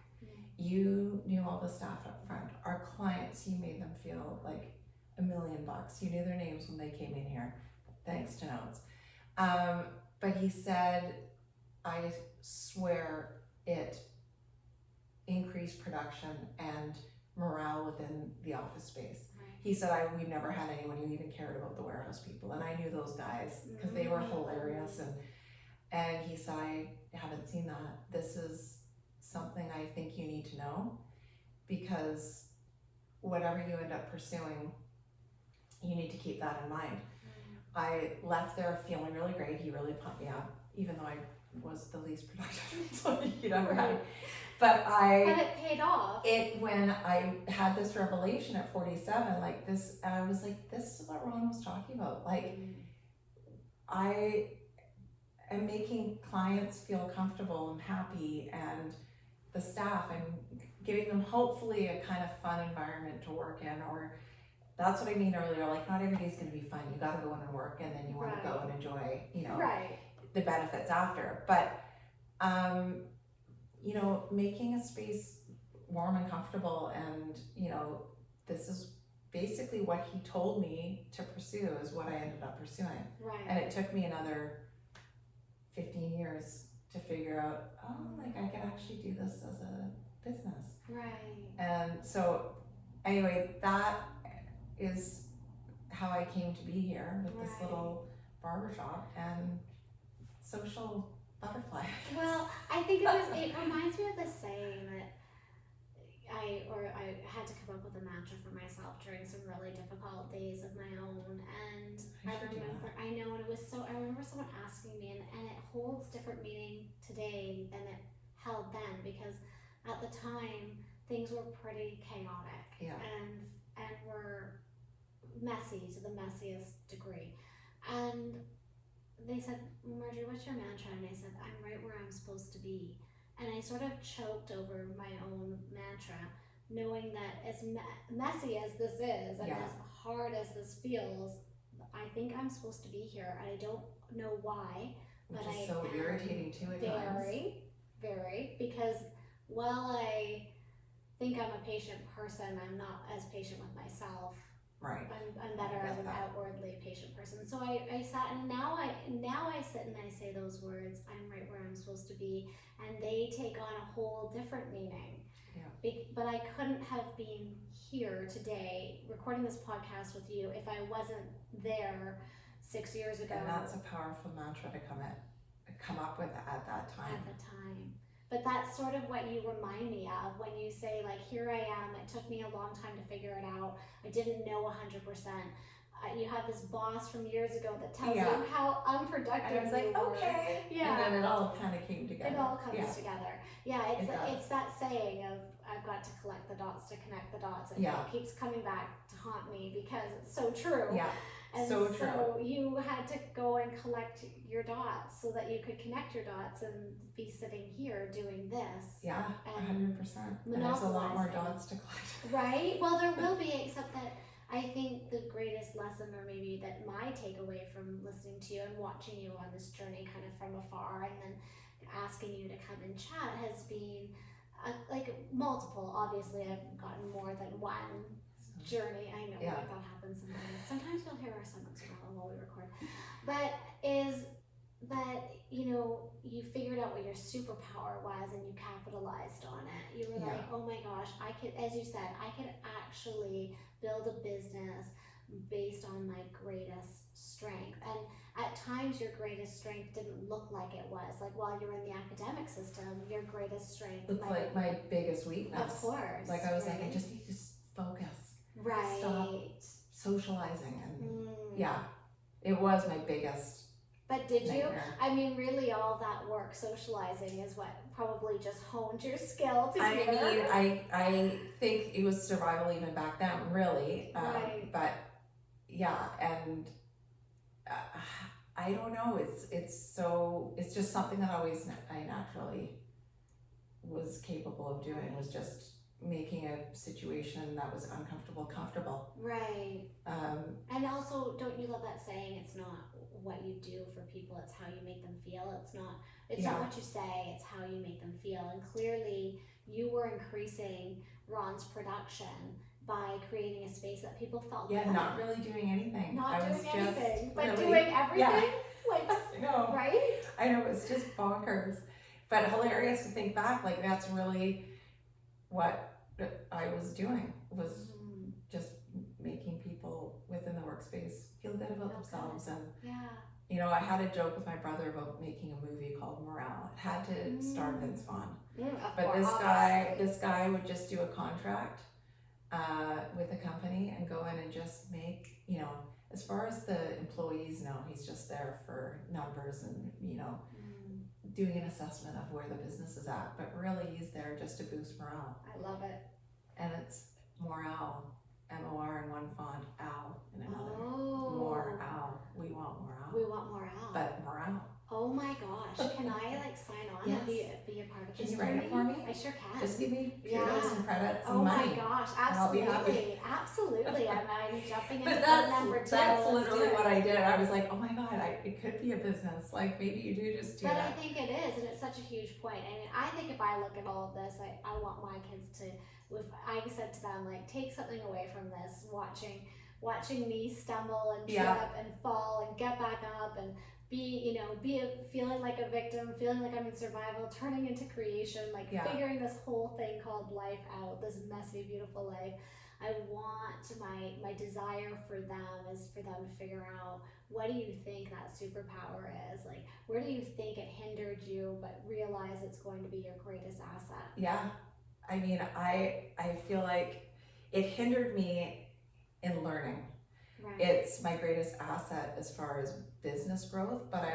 You knew all the staff up front. Our clients, you made them feel like $1 million. You knew their names when they came in here, thanks to notes. But he said, I swear it increased production and morale within the office space. He said, we've never had anyone who even cared about the warehouse people. And I knew those guys because they were hilarious. And he said, I haven't seen that. This is something I think you need to know, because whatever you end up pursuing, you need to keep that in mind. I left there feeling really great. He really pumped me up, even though I was the least productive employee he'd ever had. But it paid off. When I had this revelation at 47, like this, and I was like, this is what Ron was talking about. Like, I am making clients feel comfortable and happy, and the staff, I'm giving them hopefully a kind of fun environment to work in, or that's what I mean earlier, like not every day's gonna be fun. You gotta go in and work, and then you wanna go and enjoy, you know, the benefits after. But, you know, making a space warm and comfortable, and, you know, this is basically what he told me to pursue is what I ended up pursuing. And it took me another 15 years to figure out, oh, like I could actually do this as a business. And so anyway, that is how I came to be here with this little barbershop and social butterfly. Well, I think it reminds me of the saying that I had to come up with a mantra for myself during some really difficult days of my own, and I remember someone asking me, and it holds different meaning today than it held then, because at the time things were pretty chaotic and were messy to the messiest degree. And they said, Marjorie, what's your mantra? And I said, I'm right where I'm supposed to be. And I sort of choked over my own mantra, knowing that as messy as this is and as hard as this feels, I think I'm supposed to be here. I don't know why, which but is so irritating too at times. Very, because while I think I'm a patient person, I'm not as patient with myself. Right. I'm better as an outwardly patient person. So I sat, and now I sit and I say those words, I'm right where I'm supposed to be, and they take on a whole different meaning. But I couldn't have been here today recording this podcast with you if I wasn't there 6 years ago. And that's a powerful mantra to come up with at that time. But that's sort of what you remind me of when you say, like, here I am, it took me a long time to figure it out, I didn't know 100%. You have this boss from years ago that tells you how unproductive and I was like, you were. okay. Yeah. And then it all kind of came together. It all comes together. Yeah, it's that saying of, I've got to collect the dots to connect the dots. And it keeps coming back to haunt me because it's so true. Yeah, and so true. So you had to go and collect your dots so that you could connect your dots and be sitting here doing this. Yeah, 100%. And there's a lot more dots to collect. Right? Well, there will be, except that I think the greatest lesson, or maybe that my takeaway from listening to you and watching you on this journey kind of from afar and then asking you to come and chat, has been like multiple. Obviously, I've gotten more than one journey. I know that happens sometimes. Sometimes you'll hear our stomachs rattle while we record. But is that, you know, you figured out what your superpower was and you capitalized on it. You were like, oh my gosh, I could, as you said, I could actually build a business based on my greatest strength. And at times your greatest strength didn't look like it was. Like while you were in the academic system, your greatest strength looked like my biggest weakness. Of course. Like I was like, I just need to focus. Right. Stop socializing. And it was my biggest But did nightmare. you? I mean, really all that work, socializing, is what probably just honed your skill to I mean, I think it was survival even back then, really. Right. But yeah, and I don't know. It's just something that I naturally was capable of doing, was just making a situation that was uncomfortable comfortable. Right. And also, don't you love that saying? It's not what you do for people, it's how you make them feel. It's not what you say, it's how you make them feel. And clearly you were increasing Ron's production by creating a space that people felt good. Not really doing anything. Not doing anything, but really, doing everything. Yeah. Like, I know. Right? I know, it's just bonkers. But hilarious to think back, like that's really what I was doing, was just making people within the workspace feel good about themselves. And you know, I had a joke with my brother about making a movie called Morale. It had to star Vince Vaughn. But this guy would just do a contract with a company and go in and just make, you know, as far as the employees know, he's just there for numbers and, you know, doing an assessment of where the business is at, but really he's there just to boost morale. I love it. And it's Morale, M-O-R in one font, Al in another. Oh. Morale. We want morale. We want morale. But morale. Oh my gosh. Can I like sign on and be a part of this? Can you write it for me? I sure can. Just give me kudos and credits and oh money. Oh my gosh, absolutely. absolutely. I'll be happy. Absolutely. I'm jumping into number two. That's literally what I did. I was like, oh my God, it could be a business. Like maybe you do just do but that. I think it is, and it's such a huge point. I mean, I think if I look at all of this, I want my kids to, if I said to them, like, take something away from this, watching me stumble and trip and fall and get back up and be feeling like a victim, feeling like I'm in survival, turning into creation, like figuring this whole thing called life out, this messy, beautiful life. I want my desire for them is for them to figure out, what do you think that superpower is? Like, where do you think it hindered you, but realize it's going to be your greatest asset? Yeah. I mean, I feel like it hindered me in learning. Right. It's my greatest asset as far as business growth, but I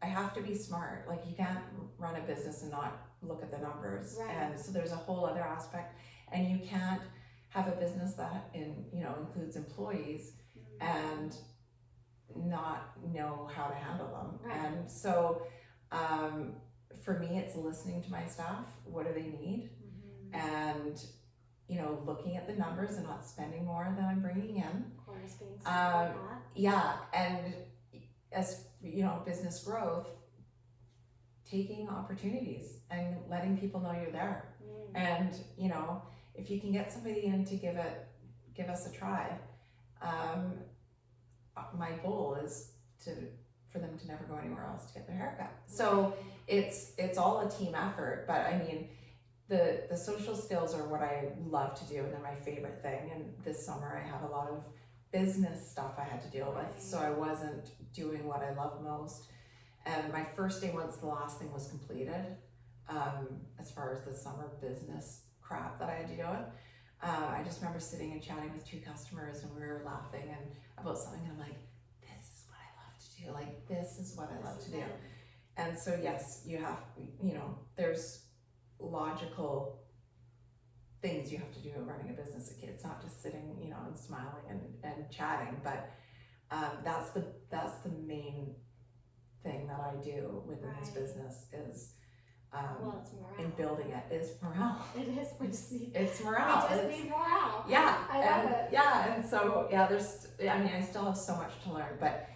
have to be smart. Like, you can't run a business and not look at the numbers. Right. And so there's a whole other aspect, and you can't have a business that includes employees and not know how to handle them. Right. And so for me, it's listening to my staff. What do they need? And looking at the numbers and not spending more than I'm bringing in. Of course, being smart like that. Yeah, and as business growth, taking opportunities and letting people know you're there. And if you can get somebody in to give us a try, my goal is for them to never go anywhere else to get their haircut. So it's all a team effort, but I mean, the social skills are what I love to do, and they're my favorite thing. And this summer I had a lot of business stuff I had to deal with, so I wasn't doing what I love most. And my first day, once the last thing was completed, as far as the summer business crap that I had to deal with. I just remember sitting and chatting with 2 customers, and we were laughing and about something, and I'm like, this is what I love to do. Like, this is what I love to do. And so yes, you have, there's logical things you have to do running a business. It's not just sitting, and smiling and chatting, but that's the main thing that I do within this business is well, it's morale. in building it is morale. It is. It's morale. We just need morale. Yeah. I love it. Yeah, and so I still have so much to learn, but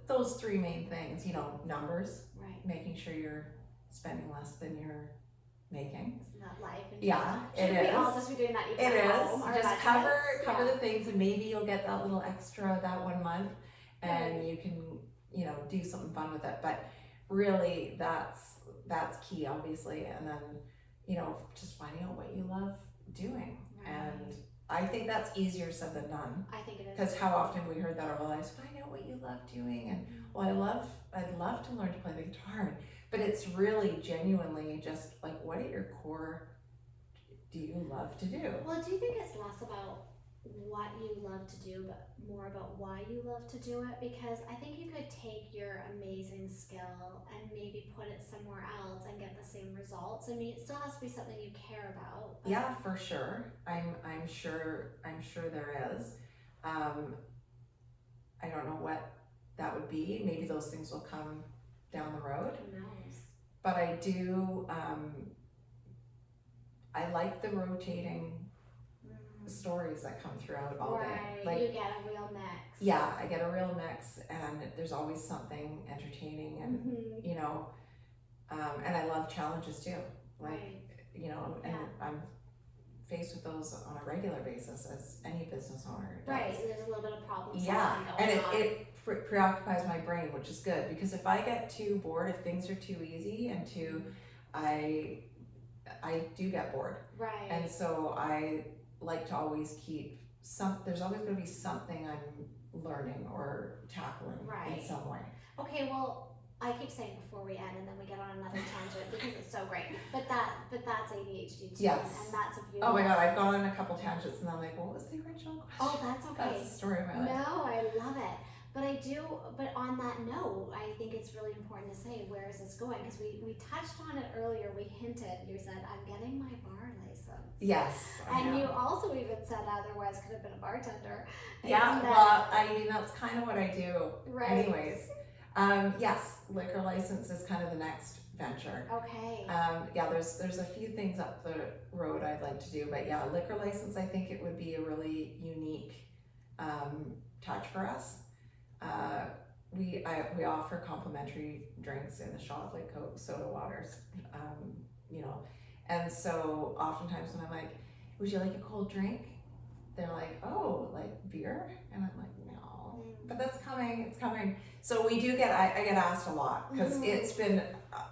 those 3 main things, numbers, Right. making sure you're spending less than you're making. Isn't that life? Yeah, Should it we is. all just be doing that even It at is. home? Just cover the things, and maybe you'll get that little extra that 1 month, and you can, do something fun with it. But really, that's key, obviously. And then, just finding out what you love doing. Right. And I think that's easier said than done. I think it is. Because how often we heard that our whole lives, find out what you love doing, and I'd love to learn to play the guitar, but it's really genuinely just like, what at your core do you love to do? Well, do you think it's less about what you love to do, but more about why you love to do it? Because I think you could take your amazing skill and maybe put it somewhere else and get the same results. I mean, it still has to be something you care about. Yeah, for sure. I'm sure there is. I don't know what that would be. Maybe those things will come down the road. Who knows? But I do. I like the rotating stories that come throughout all day. Right, you get a real mix. Yeah, I get a real mix, and there's always something entertaining, and and I love challenges too. Like, and I'm faced with those on a regular basis as any business owner does. Right, there's a little bit of problem solving and going on. it preoccupies my brain, which is good, because if I get too bored, if things are too easy and I do get bored. Right. And so I like to always keep there's always going to be something I'm learning or tackling in some way. Okay, well, I keep saying before we end, and then we get on another tangent because it's so great. But that's ADHD too, yes. And that's a beautiful. Oh my God, I've gone on a couple tangents, and I'm like, what was the original question? Oh, that's okay. That's the story of my life. No, I love it. But on that note, I think it's really important to say, where is this going? Because we touched on it earlier. We hinted. You said, I'm getting my bar license. Yes. And you also even said otherwise could have been a bartender. Yeah. Well, I mean, that's kind of what I do. Right. Anyways. Yes, liquor license is kind of the next venture. Okay. Yeah, there's a few things up the road I'd like to do, but yeah, liquor license, I think it would be a really unique touch for us. We offer complimentary drinks in the shop, like Coke, soda waters, and so oftentimes when I'm like, would you like a cold drink? They're like, oh, like beer? And I'm like, no, but that's coming, it's coming. So we do I get asked a lot, because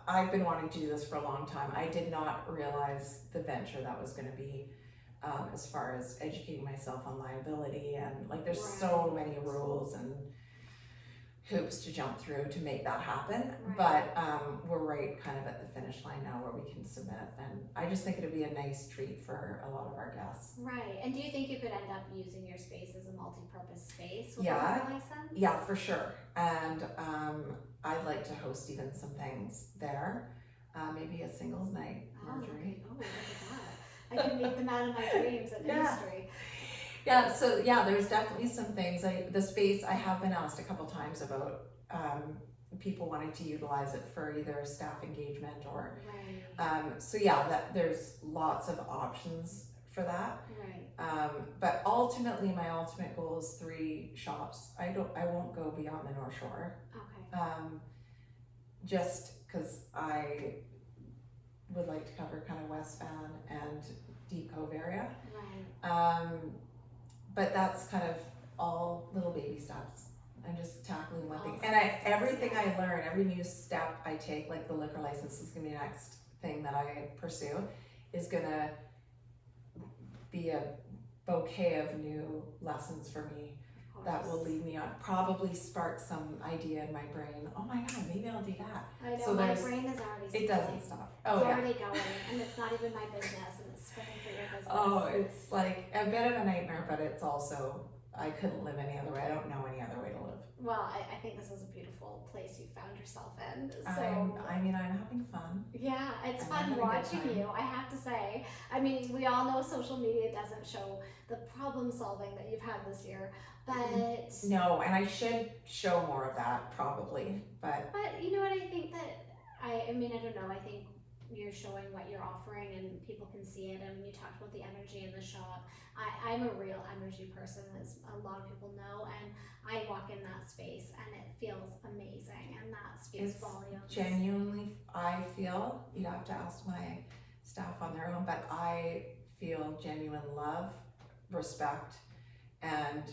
I've been wanting to do this for a long time. I did not realize the venture that was going to be, as far as educating myself on liability, and like there's so many rules and hoops to jump through to make that happen. But we're right kind of at the finish line now where we can submit, and I just think it'd be a nice treat for a lot of our guests. Right. And do you think you could end up using your space as a multi-purpose space with a license? Yeah, for sure. And I'd like to host even some things there. Maybe a singles night, Marjorie. Oh, look at that. I can meet the man of my dreams at the history. Yeah, so there's definitely some things. The space, I have been asked a couple times about people wanting to utilize it for either staff engagement or so there's lots of options for that. But ultimately my ultimate goal is 3 shops. I won't go beyond the North Shore. Just because I would like to cover kind of West Van and Deep Cove area. But that's kind of all little baby steps. I'm just tackling one thing. And everything I learn, every new step I take, like the liquor license is gonna be the next thing that I pursue, is gonna be a bouquet of new lessons for me that will lead me on, probably spark some idea in my brain. Oh my God, maybe I'll do that. I know, So my brain is already spinning. It doesn't stop. Oh, it's yeah. already going, and it's not even my business, and it's spinning for your business. Oh, it's like a bit of a nightmare, but it's also, I couldn't live any other way. I don't know any other way to live. Well, I think this is a beautiful place you found yourself in. So I'm having fun. Yeah, it's I'm fun watching you, I have to say. I mean, we all know social media doesn't show the problem solving that you've had this year, but no, and I should show more of that probably, but you know what, I think that I mean, I don't know, I think you're showing what you're offering and people can see it, and you talked about the energy in the shop. I'm a real energy person, as a lot of people know, and I walk in that space and it feels amazing, and that speaks volumes. Genuinely, I feel, you'd have to ask my staff on their own, but I feel genuine love, respect, and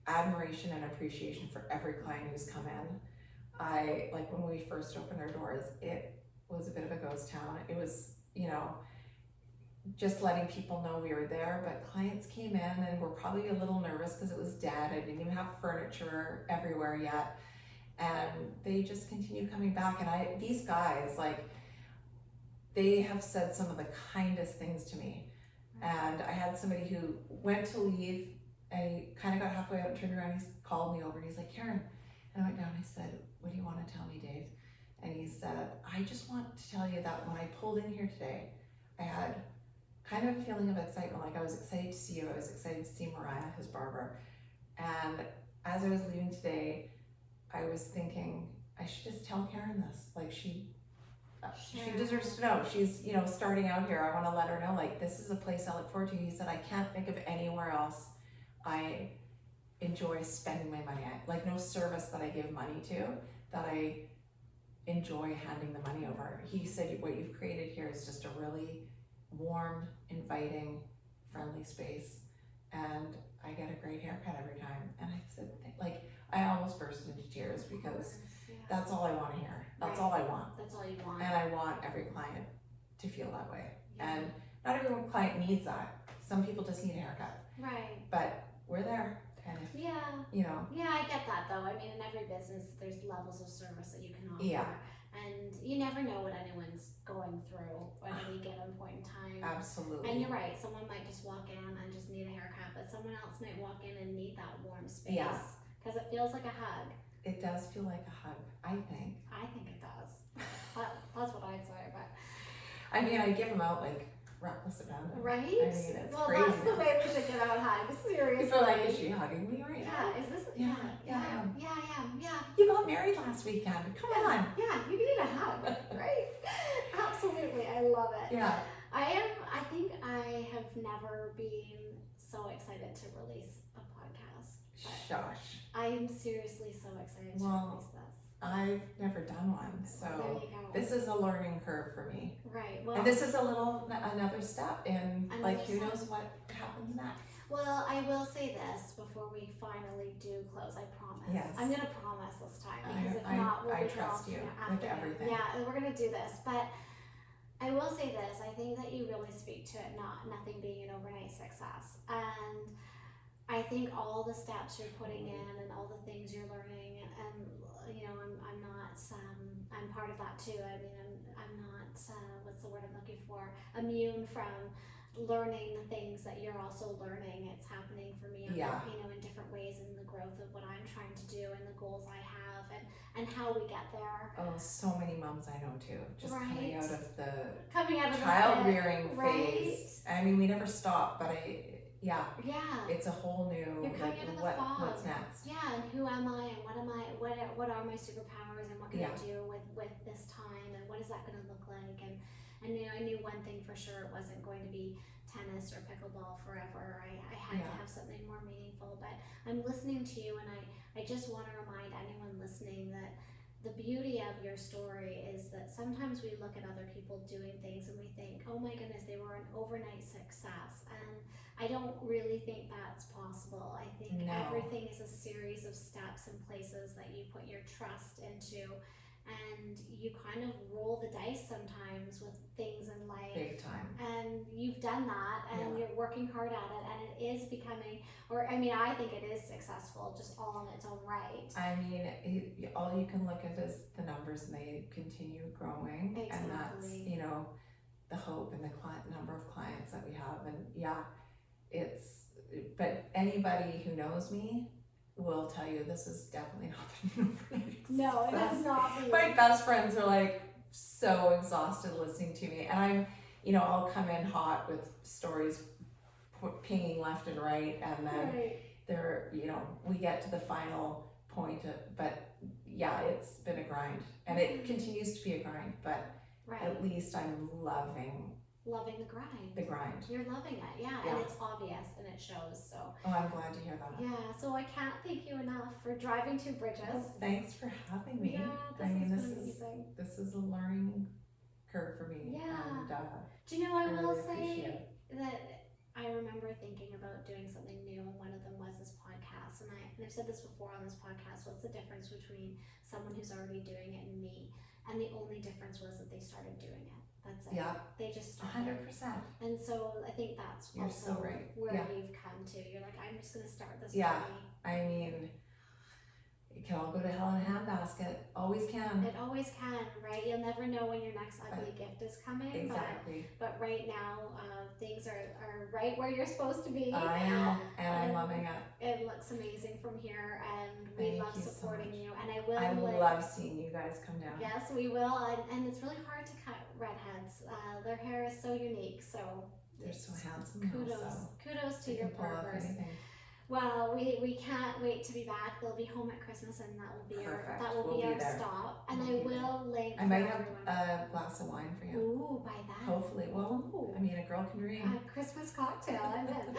admiration and appreciation for every client who's come in. Like when we first opened our doors, it was a bit of a ghost town. It was, just letting people know we were there, but clients came in and were probably a little nervous because it was dead. I didn't even have furniture everywhere yet. And they just continued coming back. And these guys, they have said some of the kindest things to me. And I had somebody who went to leave, and he kind of got halfway out and turned around, he called me over and he's like, Karen. And I went down and I said, what do you want to tell me, Dave? And he said, I just want to tell you that when I pulled in here today, I had kind of a feeling of excitement. Like, I was excited to see you. I was excited to see Mariah, his barber. And as I was leaving today, I was thinking, I should just tell Karen this. Like, she deserves to know. She's, starting out here. I want to let her know, this is a place I look forward to. He said, I can't think of anywhere else I enjoy spending my money at. Like, no service that I give money to that I enjoy handing the money over. He said, what you've created here is just a really warm, inviting, friendly space, and I get a great haircut every time. And I said, I almost burst into tears because that's all I want to hear. That's all I want. That's all you want. And I want every client to feel that way. Yeah. And not every client needs that. Some people just need a haircut. Right. But we're there. And if, Yeah, I get that though. I mean, in every business, there's levels of service that you can offer. Yeah. And you never know what anyone's going through at any given point in time. Absolutely. And you're right, someone might just walk in and just need a haircut, but someone else might walk in and need that warm space. Yeah. Because it feels like a hug. It does feel like a hug, I think. I think it does. That's what I'd say, but. I mean, I give them out reckless abandon. Right? I mean, it's crazy. That's the way we should give out hugs. Seriously. People are like, is she hugging me right now? Yeah, is this? Yeah, I am. You got married last weekend. Come on. Yeah, you need a hug, right? Absolutely, I love it. Yeah. I think I have never been so excited to release a podcast. Shush. I am seriously so excited to release this. I've never done one, so this is a learning curve for me. Right. Well, and this is another step in who knows what happens next. Well, I will say this before we finally do close. I promise. Yes. I'm gonna promise this time because if not, we'll be trust you with everything. Yeah, we're gonna do this, but I will say this. I think that you really speak to it. Nothing being an overnight success, and I think all the steps you're putting in and all the things you're learning, and I'm not, I'm part of that too. I mean, I'm not, what's the word I'm looking for? Immune from learning the things that you're also learning. It's happening for me, in different ways in the growth of what I'm trying to do and the goals I have and how we get there. Oh, so many moms I know too, just coming out of the child rearing phase. I mean, we never stop, but it's a whole new, you're coming out of the fog. What's next? Yeah, and who am I, and what am I, what are my superpowers, and what can I do with this time, and what is that going to look like, and I knew one thing for sure, it wasn't going to be tennis or pickleball forever. I had to have something more meaningful, but I'm listening to you, and I just want to remind anyone listening that the beauty of your story is that sometimes we look at other people doing things and we think, oh my goodness, they were an overnight success, and I don't really think that's possible. I think everything is a series of steps and places that you put your trust into, and you kind of roll the dice sometimes with things in life. Big time. And and you've done that, and Yeah. you're working hard at it, and it is becoming, or I mean, I think it is successful just all in its own right. I mean, all you can look at is the numbers, and they continue growing, and that's, Exactly. you know, the hope and the number of clients that we have, and yeah, but anybody who knows me will tell you this is definitely not been an overnight No, it success. has not been. My best friends are like so exhausted listening to me, and I'm, you know, I'll come in hot with stories pinging left and right, and then Right. there, you know, we get to the final point but yeah, it's been a grind, and it continues to be a grind, but Right. at least I'm loving Loving the grind. the grind. You're loving it, yeah, Yeah. and it's obvious and it shows. So Oh, I'm glad to hear that. yeah, so I can't thank you enough for driving 2 bridges. Well, thanks for having me. Yeah, I mean, this this is is amazing. this is a learning curve for me. Yeah. And Do you know, I will really appreciate say it. that I remember thinking about doing something new, and one of them was this podcast. And I've said this before on this podcast. What's the difference between someone who's already doing it and me? And the only difference was that they started doing it. That's it. Yeah, They just started. 100%. And so I think that's You're also so right. where Yeah. you've come to. You're like, I'm just gonna start this Yeah. journey. I mean, it can all go to hell in a handbasket. Always can. It always can, right? You'll never know when your next ugly gift is coming. Exactly. But right now, things are right where you're supposed to be. I know, and I'm loving it. It looks amazing from here, and we Thank love you so supporting much. you. And I will. I love seeing you guys come down. Yes, we will. And it's really hard to cut redheads. Their hair is so unique. So They're so handsome. kudos to They your can pull off barbers. anything. Well, we can't wait to be back. They'll be home at Christmas, and that will be Perfect. our We'll be our there. stop. And We'll I be there. will link. I might for have everyone. a glass of wine for you. Ooh, by that. Hopefully, well, Ooh. I mean, a girl can dream. A Christmas cocktail, I'm in. And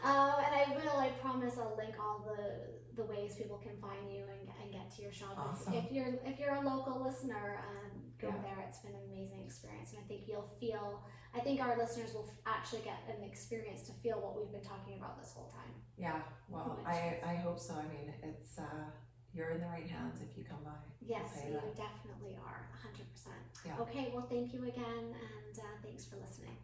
I promise I'll link all the ways people can find you and get to your shop. Awesome. If you're a local listener, go Yeah. there. It's been an amazing experience, and I think our listeners will actually get an experience to feel what we've been talking about this whole time. Yeah, well, I hope so. I mean, it's you're in the right hands if you come by. Yes, I'll tell you you that. definitely are, 100%. Yeah. Okay, well, thank you again, and thanks for listening.